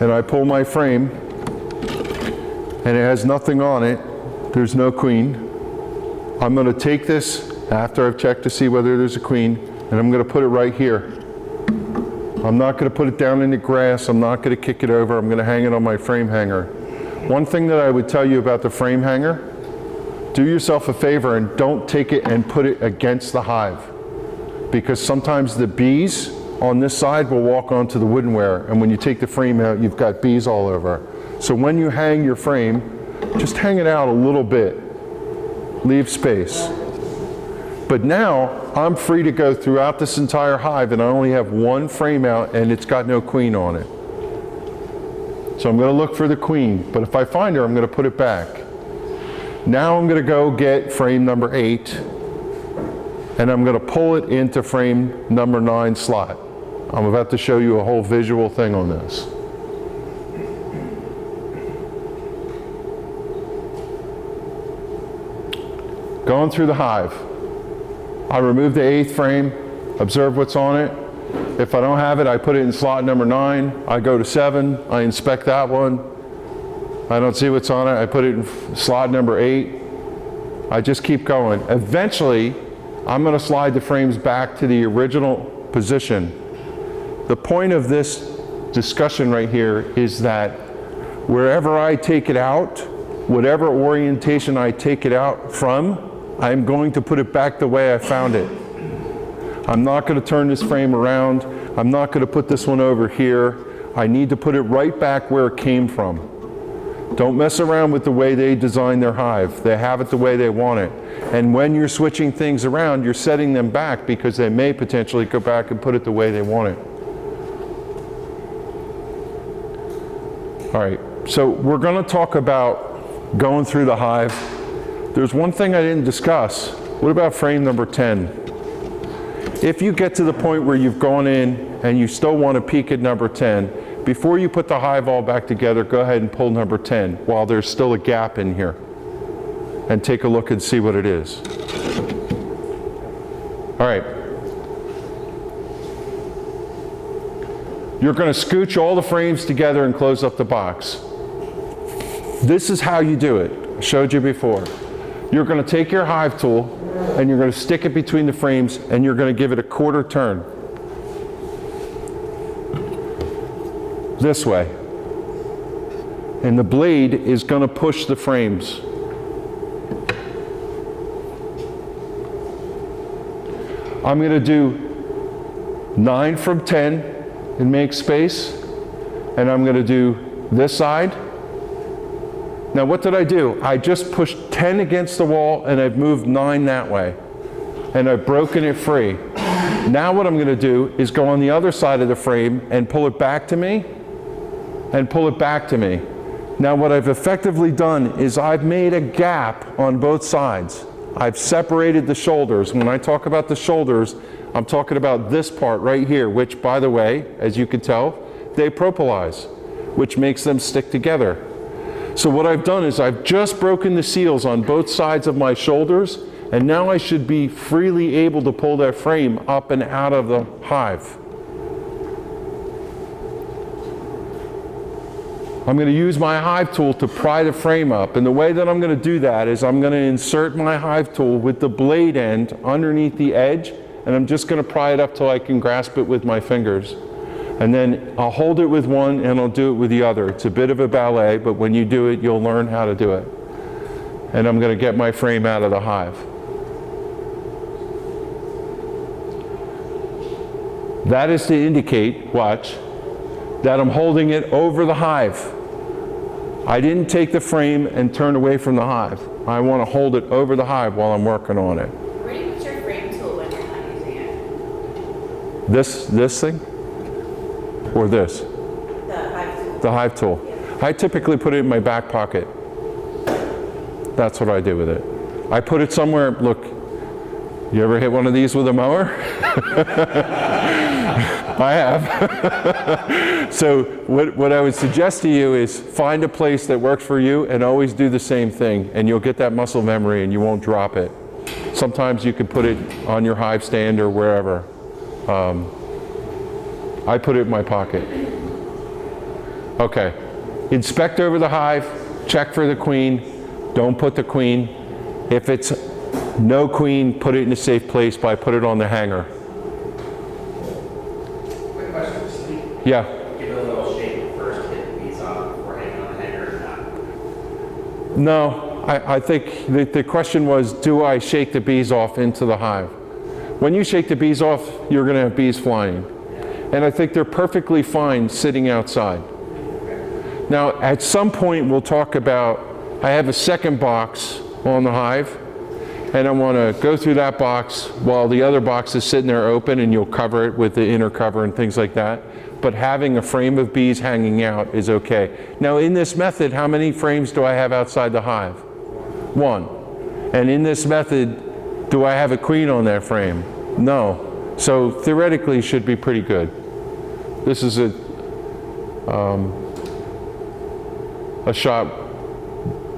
and I pull my frame and it has nothing on it, there's no queen, I'm going to take this after I've checked to see whether there's a queen, and I'm going to put it right here. I'm not going to put it down in the grass. I'm not going to kick it over. I'm going to hang it on my frame hanger. One thing that I would tell you about the frame hanger, do yourself a favor and don't take it and put it against the hive, because sometimes the bees on this side will walk onto the woodenware, and when you take the frame out, you've got bees all over. So when you hang your frame, just hang it out a little bit. Leave space. But now I'm free to go throughout this entire hive and I only have one frame out and it's got no queen on it. So I'm going to look for the queen, but if I find her, I'm going to put it back. Now I'm going to go get frame number 8 and I'm going to pull it into frame number 9 slot. I'm about to show you a whole visual thing on this. Going through the hive. I remove the 8th frame, observe what's on it. If I don't have it, I put it in slot number 9. I go to 7, I inspect that one. I don't see what's on it, I put it in slot number 8. I just keep going. Eventually, I'm going to slide the frames back to the original position. The point of this discussion right here is that wherever I take it out, whatever orientation I take it out from, I'm going to put it back the way I found it. I'm not going to turn this frame around. I'm not going to put this one over here. I need to put it right back where it came from. Don't mess around with the way they design their hive. They have it the way they want it. And when you're switching things around, you're setting them back because they may potentially go back and put it the way they want it. All right, so we're going to talk about going through the hive. There's one thing I didn't discuss. What about frame number 10? If you get to the point where you've gone in and you still want to peek at number 10, before you put the hive all back together, go ahead and pull number 10 while there's still a gap in here. And take a look and see what it is. All right. You're going to scooch all the frames together and close up the box. This is how you do it. I showed you before. You're going to take your hive tool and you're going to stick it between the frames and you're going to give it a quarter turn. This way. And the blade is going to push the frames. I'm going to do 9 from 10 and make space. And I'm going to do this side. Now what did I do? I just pushed 10 against the wall and I've moved 9 that way. And I've broken it free. Now what I'm going to do is go on the other side of the frame and pull it back to me and pull it back to me. Now what I've effectively done is I've made a gap on both sides. I've separated the shoulders. When I talk about the shoulders, I'm talking about this part right here, which, by the way, as you can tell, they propolize, which makes them stick together. So what I've done is I've just broken the seals on both sides of my shoulders, and now I should be freely able to pull that frame up and out of the hive. I'm going to use my hive tool to pry the frame up, and the way that I'm going to do that is I'm going to insert my hive tool with the blade end underneath the edge, and I'm just going to pry it up till I can grasp it with my fingers. And then I'll hold it with one and I'll do it with the other. It's a bit of a ballet, but when you do it, you'll learn how to do it. And I'm going to get my frame out of the hive. That is to indicate, watch, that I'm holding it over the hive. I didn't take the frame and turn away from the hive. I want to hold it over the hive while I'm working on it. Where do you put your frame tool when you're not using it? This thing? Or this? The hive tool. The hive tool. Yeah. I typically put it in my back pocket. That's what I do with it. I put it somewhere, look, you ever hit one of these with a mower? I have. So what I would suggest to you is find a place that works for you and always do the same thing, and you'll get that muscle memory and you won't drop it. Sometimes you can put it on your hive stand or wherever. I put it in my pocket. Okay. Inspect over the hive, check for the queen. Don't put the queen. If it's no queen, put it in a safe place by put it on the hanger. Quick question, Steve. Yeah. Give it a little shake first, hit the bees off before hanging on the hanger or not? No, I think the question was, do I shake the bees off into the hive? When you shake the bees off, you're going to have bees flying. And I think they're perfectly fine sitting outside. Now, at some point, we'll talk about, I have a second box on the hive, and I want to go through that box while the other box is sitting there open, and you'll cover it with the inner cover and things like that. But having a frame of bees hanging out is okay. Now, in this method, how many frames do I have outside the hive? 1. And in this method, do I have a queen on that frame? No. So theoretically, it should be pretty good. This is a shot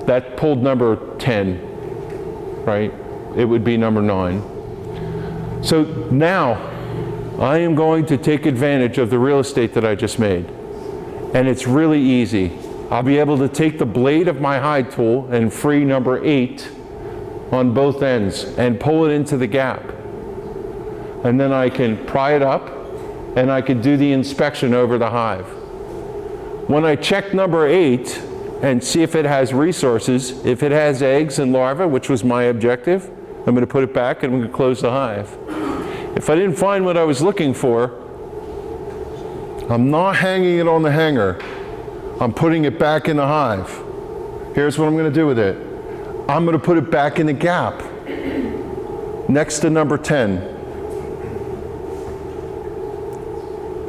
that pulled number 10, right? It would be number 9. So now I am going to take advantage of the real estate that I just made. And it's really easy. I'll be able to take the blade of my hive tool and free number 8 on both ends and pull it into the gap. And then I can pry it up and I can do the inspection over the hive. When I check number 8 and see if it has resources, if it has eggs and larvae, which was my objective, I'm going to put it back and I'm going to close the hive. If I didn't find what I was looking for, I'm not hanging it on the hanger. I'm putting it back in the hive. Here's what I'm going to do with it. I'm going to put it back in the gap next to number 10.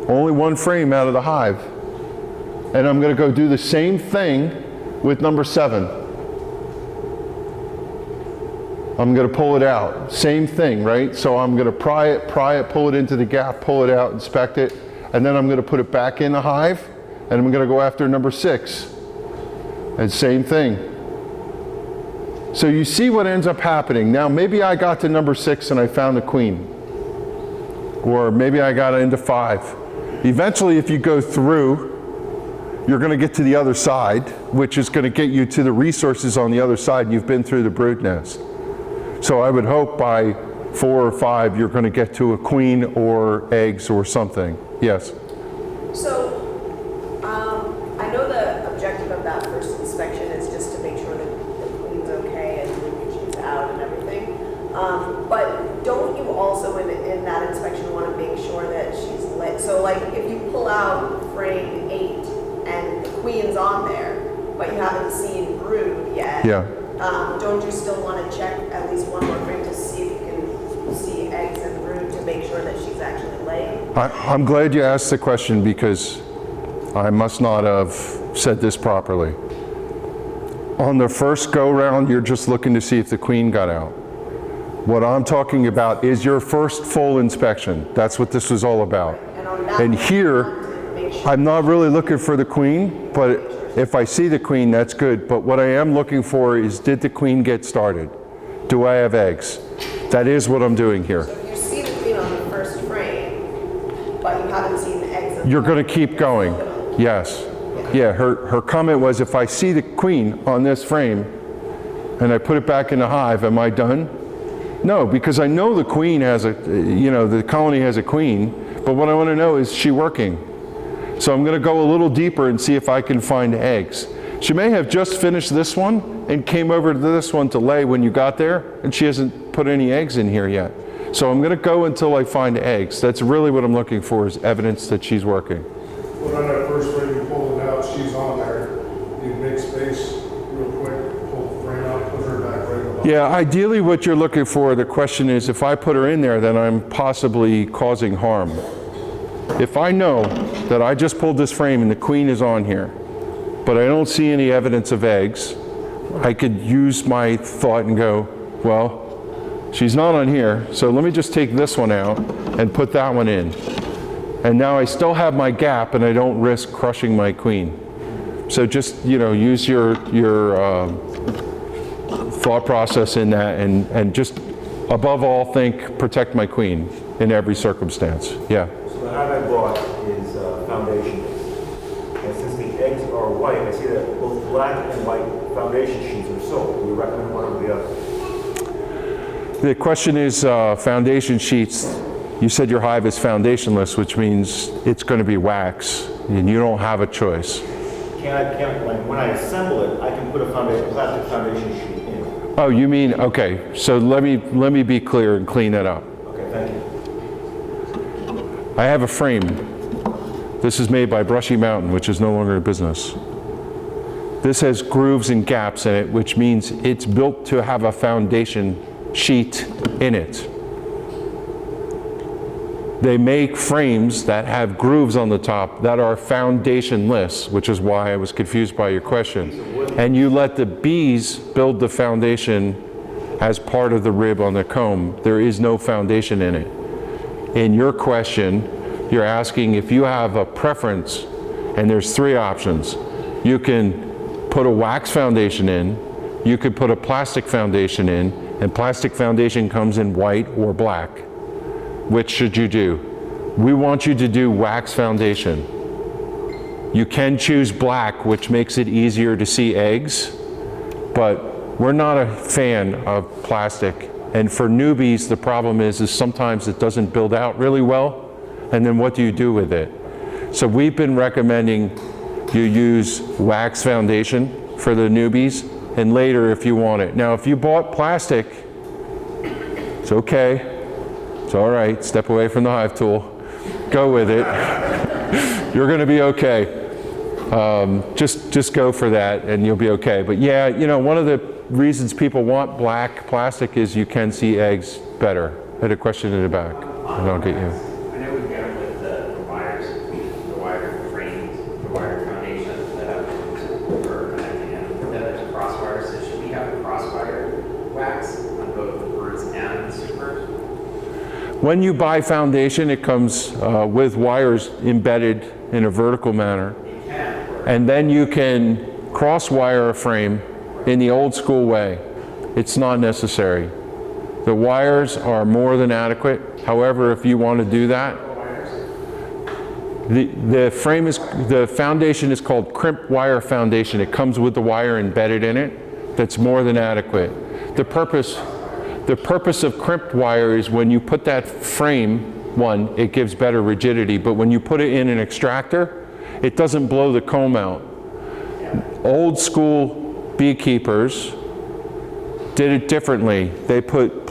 Only one frame out of the hive. And I'm going to go do the same thing with number 7. I'm going to pull it out. Same thing, right? So I'm going to pry it, pull it into the gap, pull it out, inspect it, and then I'm going to put it back in the hive, and I'm going to go after number 6. And same thing. So you see what ends up happening. Now maybe I got to number 6 and I found the queen. Or maybe I got into 5. Eventually, if you go through, you're going to get to the other side, which is going to get you to the resources on the other side, and you've been through the brood nest. So I would hope by 4 or 5, you're going to get to a queen or eggs or something. Yes? So, I know the objective of that first inspection is just to make sure that the queen's okay and she's out and everything. But don't you also, in that inspection, want to make sure that she's lit? So, like, if you pull out frame 8 and the queen's on there, but you haven't seen brood yet, Yeah. don't you still want to check at least one more frame to see if you can see eggs and brood to make sure that she's actually laying? I'm glad you asked the question because I must not have said this properly. On the first go round, you're just looking to see if the queen got out. What I'm talking about is your first full inspection. That's what this was all about. And on that And one, here, you want to make sure. I'm not really looking for the queen, but if I see the queen, that's good. But what I am looking for is, did the queen get started? Do I have eggs? That is what I'm doing here. So if you see the queen on the first frame, but you haven't seen the eggs. You're going to keep going. Yes. Yeah, her comment was, if I see the queen on this frame and I put it back in the hive, am I done? No, because I know the queen has a, the colony has a queen, but what I want to know is she working? So I'm going to go a little deeper and see if I can find eggs. She may have just finished this one and came over to this one to lay when you got there, and she hasn't put any eggs in here yet. So I'm going to go until I find eggs. That's really what I'm looking for, is evidence that she's working. When on that first frame you pull it out, she's on there. You make space real quick, pull the frame out, put her back right above. Yeah, ideally what you're looking for, the question is, if I put her in there, then I'm possibly causing harm. If I know that I just pulled this frame and the queen is on here, but I don't see any evidence of eggs, I could use my thought and go, well, she's not on here, so let me just take this one out and put that one in. And now I still have my gap and I don't risk crushing my queen. So just, use your thought process in that, and just above all think protect my queen in every circumstance. Yeah. So the hive I bought is foundation based. And since the eggs are white, I see that both black and white foundation sheets are sold. Do you recommend one over the other? The question is foundation sheets. You said your hive is foundationless, which means it's going to be wax, and you don't have a choice. Like when I assemble it, I can put a plastic foundation sheet in. Oh, you mean, okay. So let me be clear and clean that up. Okay, thank you. I have a frame. This is made by Brushy Mountain, which is no longer in business. This has grooves and gaps in it, which means it's built to have a foundation sheet in it. They make frames that have grooves on the top that are foundationless, which is why I was confused by your question. And you let the bees build the foundation as part of the rib on the comb. There is no foundation in it. In your question, you're asking if you have a preference, and there's 3 options. You can put a wax foundation in, you could put a plastic foundation in, and plastic foundation comes in white or black. Which should you do? We want you to do wax foundation. You can choose black, which makes it easier to see eggs, but we're not a fan of plastic. And for newbies, the problem is sometimes it doesn't build out really well, and then what do you do with it? So we've been recommending you use wax foundation for the newbies, and later if you want it. Now, if you bought plastic, it's okay. It's all right, step away from the hive tool, go with it. You're going to be okay. Just go for that and you'll be okay. But yeah, one of the reasons people want black plastic is you can see eggs better. I had a question in the back, and I'll get you. I know we've got with the wires, the wire frames, the wire foundations that have for connecting in. There's crosswires, so should we have a crosswire wax on both the birds and the supers? When you buy foundation, it comes with wires embedded in a vertical manner. It can, and then you can cross-wire a frame in the old school way. It's not necessary. The wires are more than adequate. However, if you want to do that, the foundation is called crimp wire foundation. It comes with the wire embedded in it. That's more than adequate. The purpose of crimped wire is when you put that frame, one, it gives better rigidity, but when you put it in an extractor, it doesn't blow the comb out. Old school beekeepers did it differently. They put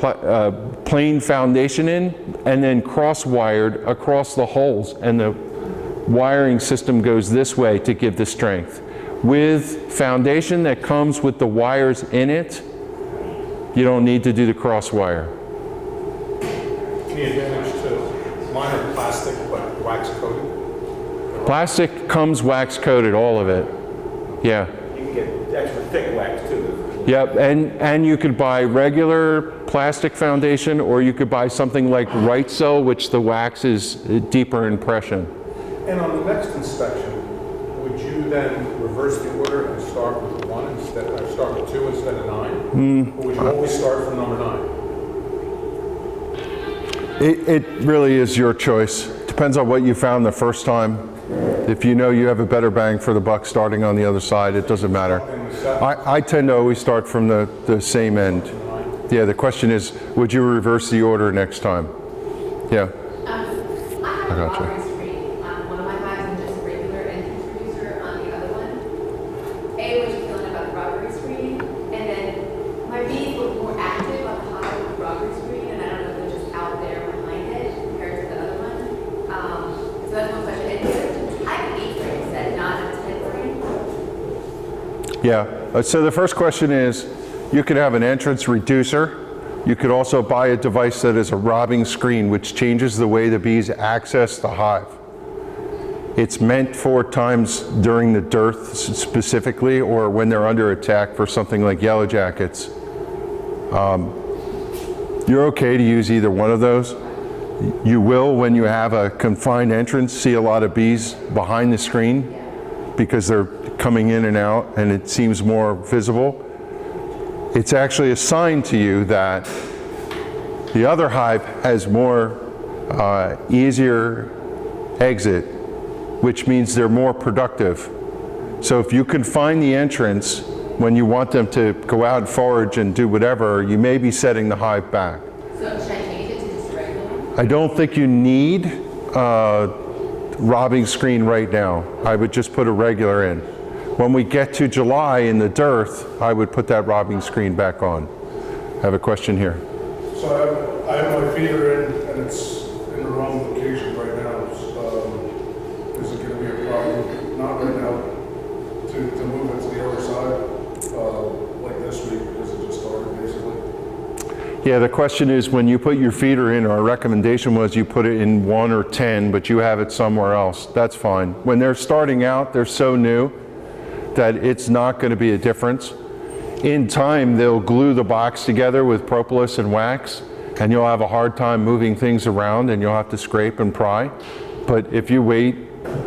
plain foundation in and then cross-wired across the holes, and the wiring system goes this way to give the strength. With foundation that comes with the wires in it, you don't need to do the cross-wire. The advantage too, mine are plastic but wax coated. Plastic comes wax coated, all of it. Yeah. You can get extra thick wax too. Yep, and you could buy regular plastic foundation, or you could buy something like Right Cell, which the wax is deeper impression. And on the next inspection, would you then reverse the order and start with 1 instead, or start with 2 instead of 9? Or would you always start from number 9? It really is your choice. Depends on what you found the first time. If you know you have a better bang for the buck starting on the other side, it doesn't matter. I tend to always start from the same end. Yeah, the question is, would you reverse the order next time? Yeah. I have a robbery screen on one of my hives and just a regular entrance reducer on the other one. A, was you feeling about the robbery screen? And then my bees look more active on the hive with the robbery screen, and I don't know if they're just out there behind it compared to the other one. So that's one question. And the other, I have an 8 frame set, not a 10 frame. Yeah, so the first question is, you could have an entrance reducer. You could also buy a device that is a robbing screen, which changes the way the bees access the hive. It's meant for times during the dearth specifically, or when they're under attack for something like yellow jackets. You're okay to use either one of those. You will, when you have a confined entrance, see a lot of bees behind the screen because they're coming in and out and it seems more visible. It's actually a sign to you that the other hive has more easier exit, which means they're more productive. So if you can find the entrance when you want them to go out and forage and do whatever, you may be setting the hive back. So should I change it to just a regular one? I don't think you need a robbing screen right now. I would just put a regular in. When we get to July in the dearth, I would put that robbing screen back on. I have a question here. So I have my feeder in, and it's in the wrong location right now. Is it gonna be a problem? Not right now, to move it to the other side, like this week, because it just started basically? Yeah, the question is, when you put your feeder in, our recommendation was you put it in 1 or 10, but you have it somewhere else. That's fine. When they're starting out, they're so new that it's not going to be a difference. In time, they'll glue the box together with propolis and wax, and you'll have a hard time moving things around, and you'll have to scrape and pry. But if you wait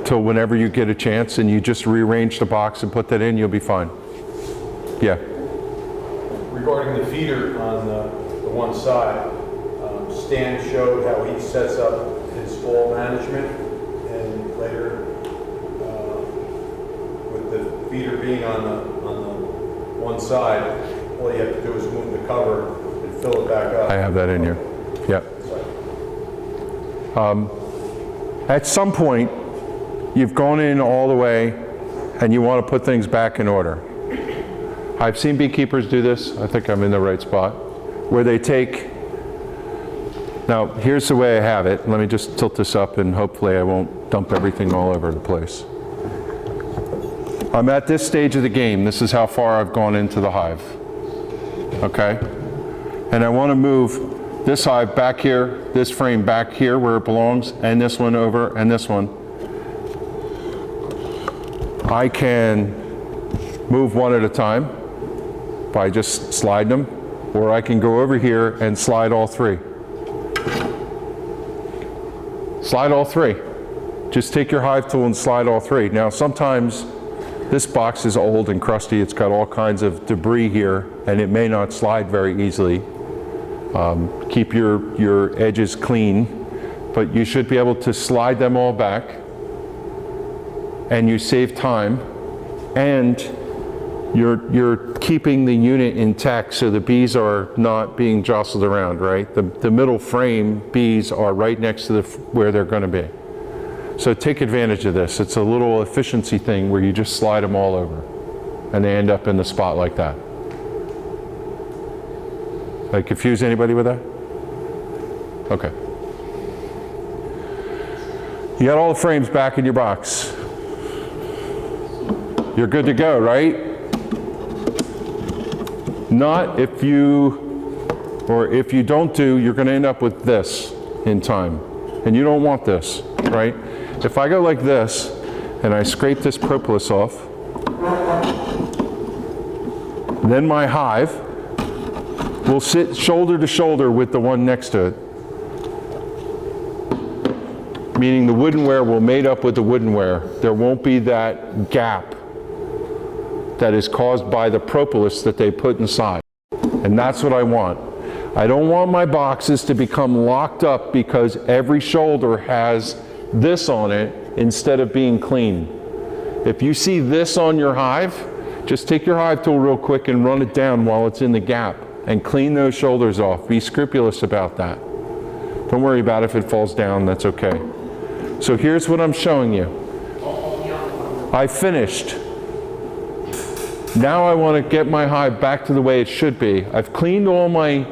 till whenever you get a chance and you just rearrange the box and put that in, you'll be fine. Yeah. Regarding the feeder on the one side, Stan showed how he sets up his fall management, and later with the feeder being on the one side, all you have to do is move the cover and fill it back up. I have that in here. Yeah. At some point, you've gone in all the way and you want to put things back in order. I've seen beekeepers do this. I think I'm in the right spot. Where they take, now here's the way I have it. Let me just tilt this up and hopefully I won't dump everything all over the place. I'm at this stage of the game. This is how far I've gone into the hive. Okay? And I want to move this hive back here, this frame back here where it belongs, and this one over, and this one. I can move one at a time by just sliding them, or I can go over here and slide all three. Slide all three. Just take your hive tool and slide all three. Now sometimes This box is old and crusty. It's got all kinds of debris here, and it may not slide very easily. Keep your edges clean, but you should be able to slide them all back, and you save time, and you're keeping the unit intact so the bees are not being jostled around, right? The middle frame bees are right next to where they're going to be. So take advantage of this. It's a little efficiency thing where you just slide them all over and they end up in the spot like that. Did I confuse anybody with that? Okay. You got all the frames back in your box. You're good to go, right? Not if you don't do, you're going to end up with this in time. And you don't want this, right? If I go like this, and I scrape this propolis off, then my hive will sit shoulder to shoulder with the one next to it. Meaning the woodenware will mate up with the woodenware. There won't be that gap that is caused by the propolis that they put inside. And that's what I want. I don't want my boxes to become locked up because every shoulder has this on it instead of being clean. If you see this on your hive, just take your hive tool real quick and run it down while it's in the gap and clean those shoulders off. Be scrupulous about that. Don't worry about it if it falls down, that's okay. So here's what I'm showing you. I finished. Now I want to get my hive back to the way it should be. I've cleaned all my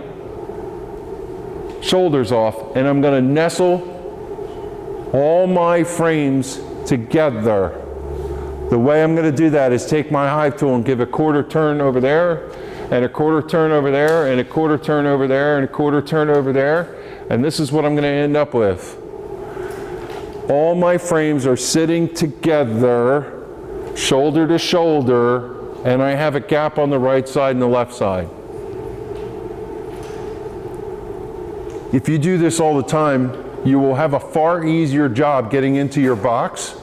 shoulders off, and I'm going to nestle all my frames together. The way I'm going to do that is take my hive tool and give a quarter turn over there, and a quarter turn over there, and a quarter turn over there, and a quarter turn over there, and this is what I'm going to end up with. All my frames are sitting together, shoulder to shoulder, and I have a gap on the right side and the left side. If you do this all the time, you will have a far easier job getting into your box.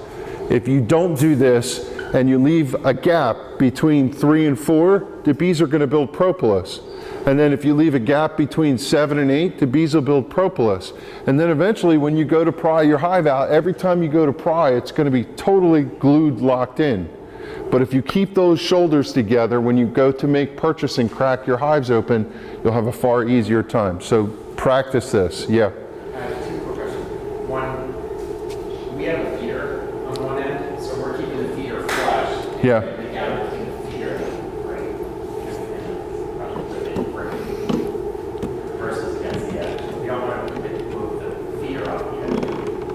If you don't do this and you leave a gap between 3 and 4, the bees are going to build propolis. And then if you leave a gap between 7 and 8, the bees will build propolis. And then eventually when you go to pry your hive out, every time you go to pry, it's going to be totally glued, locked in. But if you keep those shoulders together, when you go to make purchase and crack your hives open, you'll have a far easier time. So practice this. Yeah. I have two quick questions. One, we have a feeder on one end, so we're keeping the feeder flush. Yeah. And the gap between the feeder right versus against the edge. We don't want to move the feeder off the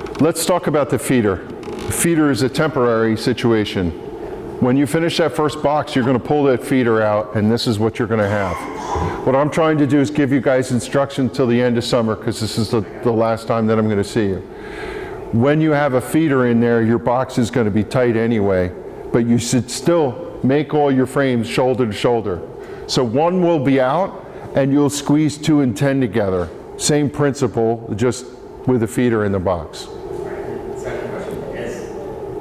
edge. Let's talk about the feeder. The feeder is a temporary situation. When you finish that first box, you're going to pull that feeder out, and this is what you're going to have. What I'm trying to do is give you guys instruction till the end of summer, because this is the last time that I'm going to see you. When you have a feeder in there, your box is going to be tight anyway, but you should still make all your frames shoulder to shoulder. So one will be out, and you'll squeeze 2 and 10 together. Same principle, just with a feeder in the box. Right. Second question is,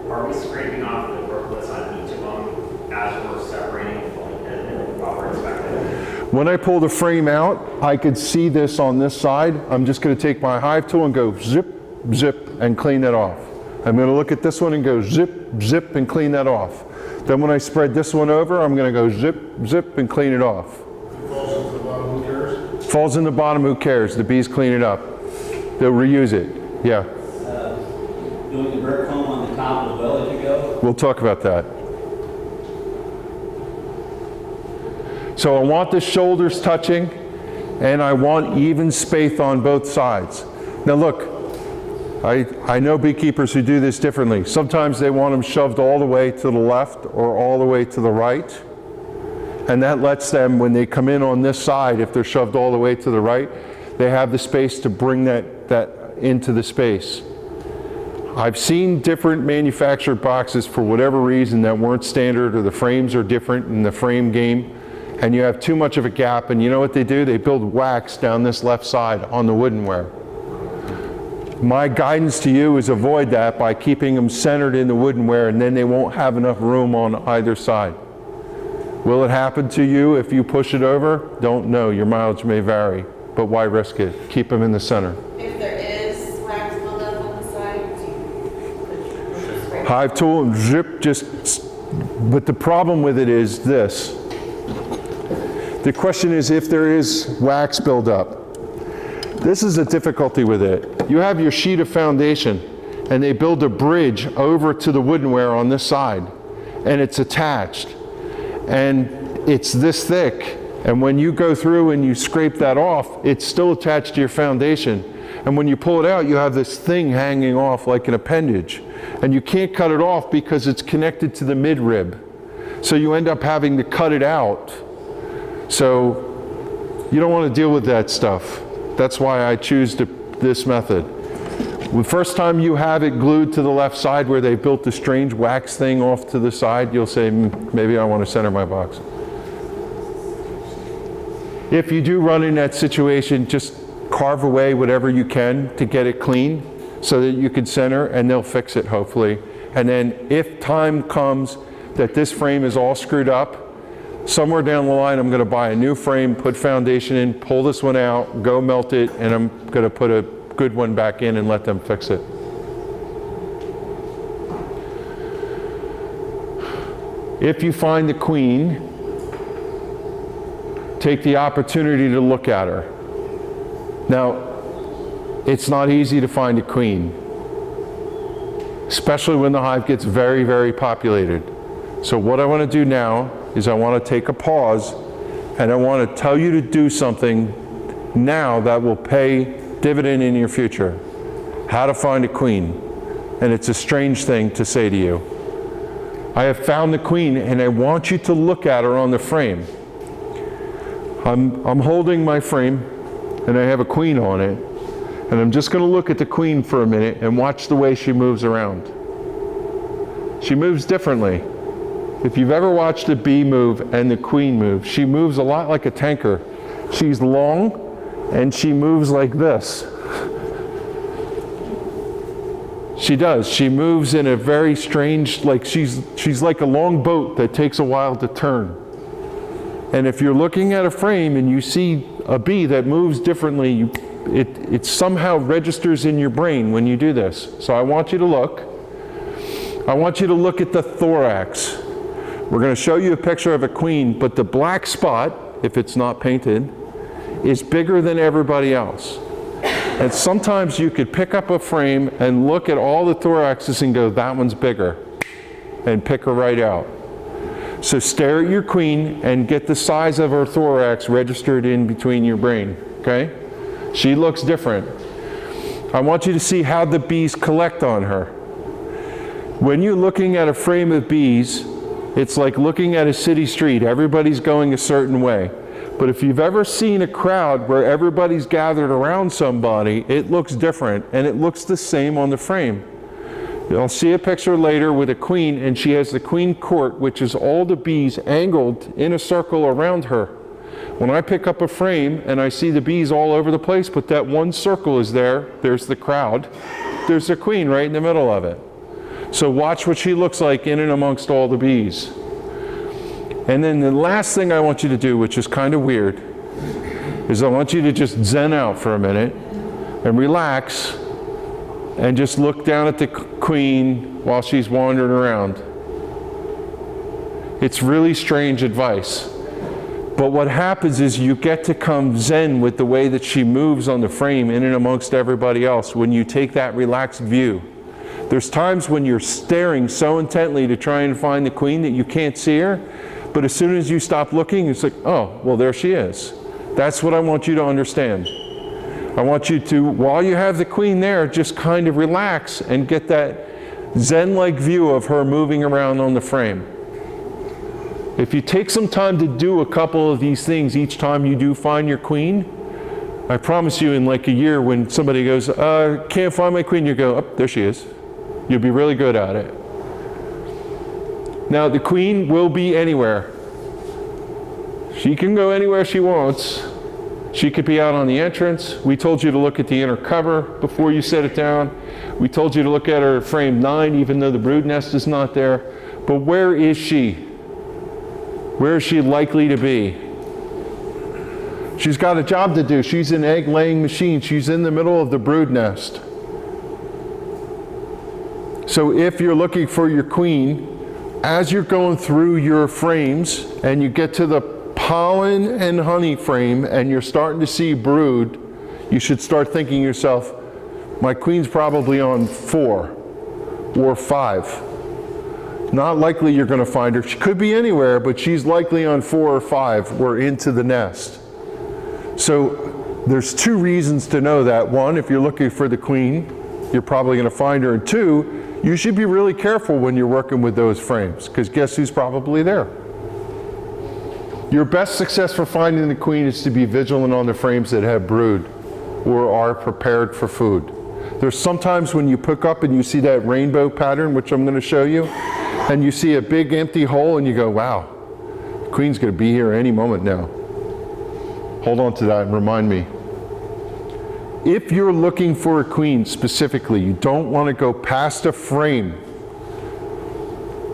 are we scraping off the propolis on each of them as we're separating and while we're inspecting? When I pull the frame out, I could see this on this side. I'm just going to take my hive tool and go zip, zip, and clean that off. I'm going to look at this one and go zip, zip, and clean that off. Then when I spread this one over, I'm going to go zip, zip, and clean it off. Falls into the bottom, who cares? Falls in the bottom, who cares? The bees clean it up. They'll reuse it. Yeah. Doing the bird comb on the top as well as you go? We'll talk about that. So I want the shoulders touching, and I want even space on both sides. Now look, I know beekeepers who do this differently. Sometimes they want them shoved all the way to the left or all the way to the right. And that lets them, when they come in on this side, if they're shoved all the way to the right, they have the space to bring that into the space. I've seen different manufactured boxes for whatever reason that weren't standard, or the frames are different in the frame game, and you have too much of a gap, and you know what they do? They build wax down this left side on the woodenware. My guidance to you is avoid that by keeping them centered in the woodenware, and then they won't have enough room on either side. Will it happen to you if you push it over? Don't know. Your mileage may vary, but why risk it? Keep them in the center. If there is wax buildup on the side, do you push the spray? Hive tool and zip, but the problem with it is this. The question is if there is wax buildup. This is a difficulty with it. You have your sheet of foundation and they build a bridge over to the woodenware on this side, and it's attached. And it's this thick, and when you go through and you scrape that off, it's still attached to your foundation. And when you pull it out, you have this thing hanging off like an appendage. And you can't cut it off because it's connected to the midrib. So you end up having to cut it out. So you don't want to deal with that stuff. That's why I choose this method. The first time you have it glued to the left side where they built the strange wax thing off to the side, you'll say, maybe I want to center my box. If you do run in that situation, just carve away whatever you can to get it clean so that you can center, and they'll fix it hopefully. And then if time comes that this frame is all screwed up, somewhere down the line I'm going to buy a new frame, put foundation in, pull this one out, go melt it, and I'm going to put a good one back in and let them fix it. If you find the queen, take the opportunity to look at her. Now, it's not easy to find a queen, especially when the hive gets very, very populated. So what I want to do now is I want to take a pause, and I want to tell you to do something now that will pay dividend in your future. How to find a queen. And it's a strange thing to say to you. I have found the queen, and I want you to look at her on the frame. I'm holding my frame, and I have a queen on it, and I'm just going to look at the queen for a minute and watch the way she moves around. She moves differently. If you've ever watched a bee move and the queen move, she moves a lot like a tanker. She's long, and she moves like this. She does. She moves in a very strange, like she's like a long boat that takes a while to turn. And if you're looking at a frame and you see a bee that moves differently, it somehow registers in your brain when you do this. So I want you to look. I want you to look at the thorax. We're going to show you a picture of a queen, but the black spot, if it's not painted, is bigger than everybody else. And sometimes you could pick up a frame and look at all the thoraxes and go, that one's bigger, and pick her right out. So stare at your queen and get the size of her thorax registered in between your brain, okay? She looks different. I want you to see how the bees collect on her. When you're looking at a frame of bees, it's like looking at a city street. Everybody's going a certain way. But if you've ever seen a crowd where everybody's gathered around somebody, it looks different, and it looks the same on the frame. You'll see a picture later with a queen, and she has the queen court, which is all the bees angled in a circle around her. When I pick up a frame and I see the bees all over the place, but that one circle is there, there's the crowd, there's the queen right in the middle of it. So watch what she looks like in and amongst all the bees. And then the last thing I want you to do, which is kind of weird, is I want you to just zen out for a minute and relax and just look down at the queen while she's wandering around. It's really strange advice. But what happens is you get to come zen with the way that she moves on the frame in and amongst everybody else when you take that relaxed view. There's times when you're staring so intently to try and find the queen that you can't see her, but as soon as you stop looking, it's like, oh, well, there she is. That's what I want you to understand. I want you to, while you have the queen there, just kind of relax and get that zen-like view of her moving around on the frame. If you take some time to do a couple of these things each time you do find your queen, I promise you in like a year when somebody goes, can't find my queen, you go, oh, there she is. You'll be really good at it. Now, the queen will be anywhere. She can go anywhere she wants. She could be out on the entrance. We told you to look at the inner cover before you set it down. We told you to look at her frame 9, even though the brood nest is not there. But where is she? Where is she likely to be? She's got a job to do. She's an egg laying machine. She's in the middle of the brood nest. So if you're looking for your queen, as you're going through your frames and you get to the pollen and honey frame and you're starting to see brood, you should start thinking to yourself, my queen's probably on 4 or 5. Not likely you're going to find her. She could be anywhere, but she's likely on 4 or 5 or into the nest. So there's 2 reasons to know that. 1, if you're looking for the queen, you're probably going to find her. And 2, you should be really careful when you're working with those frames, because guess who's probably there? Your best success for finding the queen is to be vigilant on the frames that have brood or are prepared for food. There's sometimes when you pick up and you see that rainbow pattern, which I'm going to show you, and you see a big empty hole and you go, wow, the queen's going to be here any moment now. Hold on to that and remind me. If you're looking for a queen specifically, you don't want to go past a frame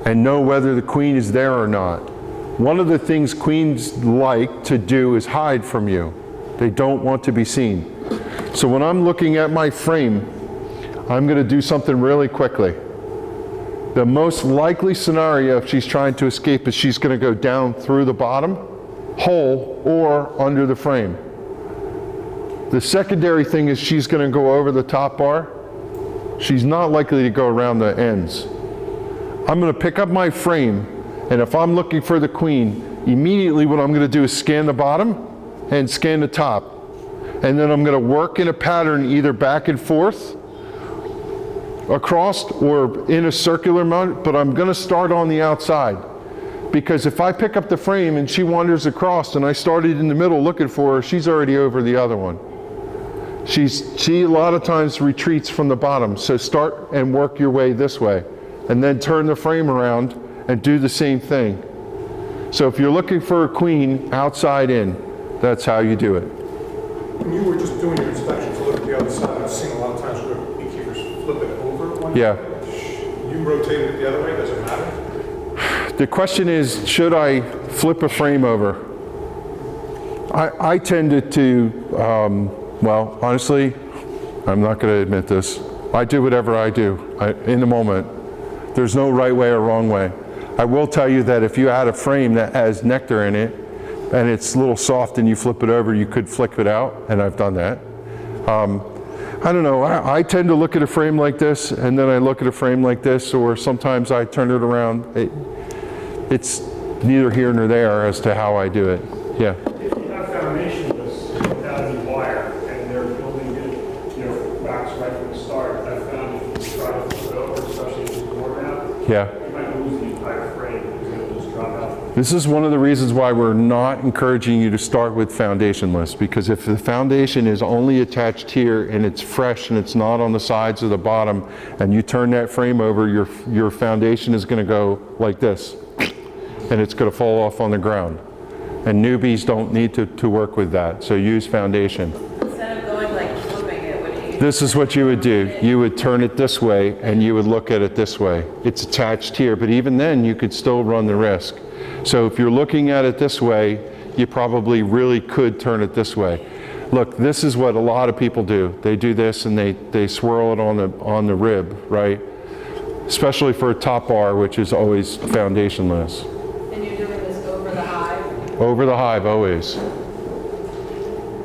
and know whether the queen is there or not. One of the things queens like to do is hide from you. They don't want to be seen. So when I'm looking at my frame, I'm going to do something really quickly. The most likely scenario if she's trying to escape is she's going to go down through the bottom hole or under the frame. The secondary thing is she's going to go over the top bar. She's not likely to go around the ends. I'm going to pick up my frame, and if I'm looking for the queen, immediately what I'm going to do is scan the bottom and scan the top. And then I'm going to work in a pattern either back and forth, across, or in a circular mode, but I'm going to start on the outside. Because if I pick up the frame and she wanders across and I started in the middle looking for her, she's already over the other one. She a lot of times retreats from the bottom, so start and work your way this way, and then turn the frame around and do the same thing. So if you're looking for a queen, outside in, that's how you do it. When you were just doing your inspections, look at the other side, I've seen a lot of times where beekeepers flip it over one way. Yeah. You rotate it the other way, does it matter? The question is, should I flip a frame over? I tended to, well, honestly, I'm not going to admit this. I do whatever I do in the moment. There's no right way or wrong way. I will tell you that if you add a frame that has nectar in it, and it's a little soft and you flip it over, you could flick it out, and I've done that. I don't know, I tend to look at a frame like this, and then I look at a frame like this, or sometimes I turn it around. It's neither here nor there as to how I do it. Yeah. If you have foundationless without any wire, and they're building it, wax right from the start, I found if you try to flip it over, especially if it's worn out, Yeah. you might lose the entire frame because it'll just drop out. This is one of the reasons why we're not encouraging you to start with foundationless, because if the foundation is only attached here and it's fresh and it's not on the sides or the bottom, and you turn that frame over, your foundation is going to go like this, and it's going to fall off on the ground. And newbies don't need to work with that, so use foundation. Instead of going like flipping it, what do you? This is what you would do. You would turn it this way and you would look at it this way. It's attached here, but even then you could still run the risk. So if you're looking at it this way, you probably really could turn it this way. Look, this is what a lot of people do. They do this and they swirl it on the rib, right? Especially for a top bar, which is always foundationless. And you're doing this over the hive? Over the hive, always. Kevin,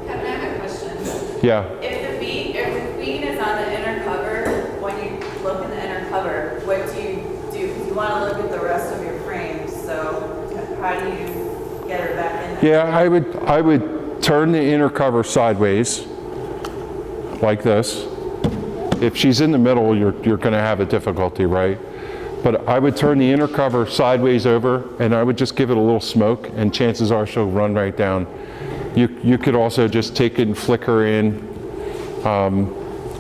I have a question. Yeah. If the queen is on the inner cover, when you look in the inner cover, what do you do? 'Cause you want to look at the rest of your frames, so how do you get her back in there? Yeah, I would turn the inner cover sideways, like this. If she's in the middle, you're going to have a difficulty, right? But I would turn the inner cover sideways over, and I would just give it a little smoke, and chances are she'll run right down. You could also just take it and flick her in,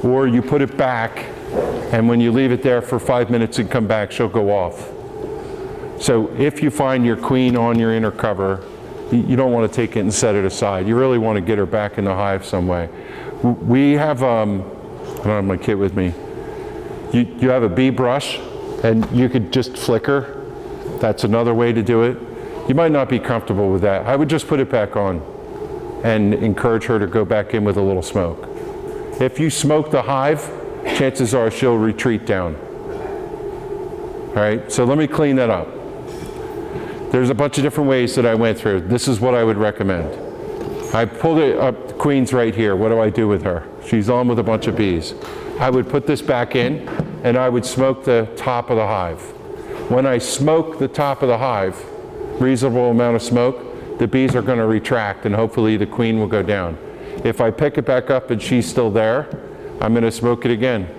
or you put it back, and when you leave it there for 5 minutes and come back, she'll go off. So if you find your queen on your inner cover, you don't want to take it and set it aside. You really want to get her back in the hive some way. We have, I don't have my kit with me. You have a bee brush, and you could just flicker. That's another way to do it. You might not be comfortable with that. I would just put it back on and encourage her to go back in with a little smoke. If you smoke the hive, chances are she'll retreat down. All right, so let me clean that up. There's a bunch of different ways that I went through. This is what I would recommend. I pulled it up, the queen's right here. What do I do with her? She's on with a bunch of bees. I would put this back in, and I would smoke the top of the hive. When I smoke the top of the hive, reasonable amount of smoke, the bees are going to retract, and hopefully the queen will go down. If I pick it back up and she's still there, I'm going to smoke it again.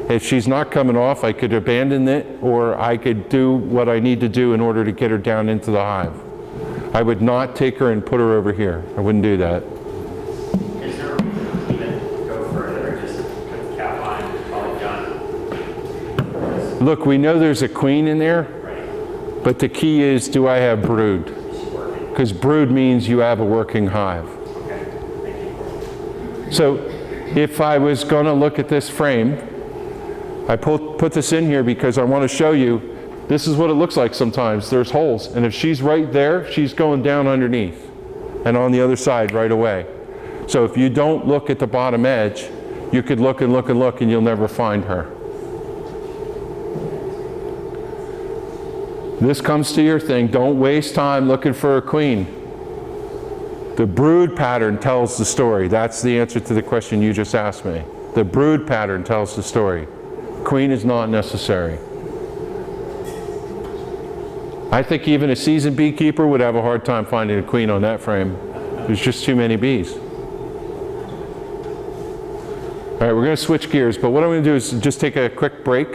If she's not coming off, I could abandon it, or I could do what I need to do in order to get her down into the hive. I would not take her and put her over here. I wouldn't do that. Is there a reason to even go further, or just put the cap on and call it done? Look, we know there's a queen in there, Right. but the key is, do I have brood? Is she working? Because brood means you have a working hive. Okay, thank you. So if I was going to look at this frame, I put this in here because I want to show you this is what it looks like sometimes. There's holes, and if she's right there, she's going down underneath and on the other side right away. So if you don't look at the bottom edge, you could look and look and look and you'll never find her. This comes to your thing. Don't waste time looking for a queen. The brood pattern tells the story. That's the answer to the question you just asked me. The brood pattern tells the story. Queen is not necessary. I think even a seasoned beekeeper would have a hard time finding a queen on that frame. There's just too many bees. All right, we're going to switch gears, but what I'm going to do is just take a quick break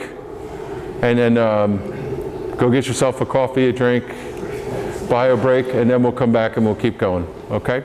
and then go get yourself a coffee, a drink, bio break, and then we'll come back and we'll keep going, okay?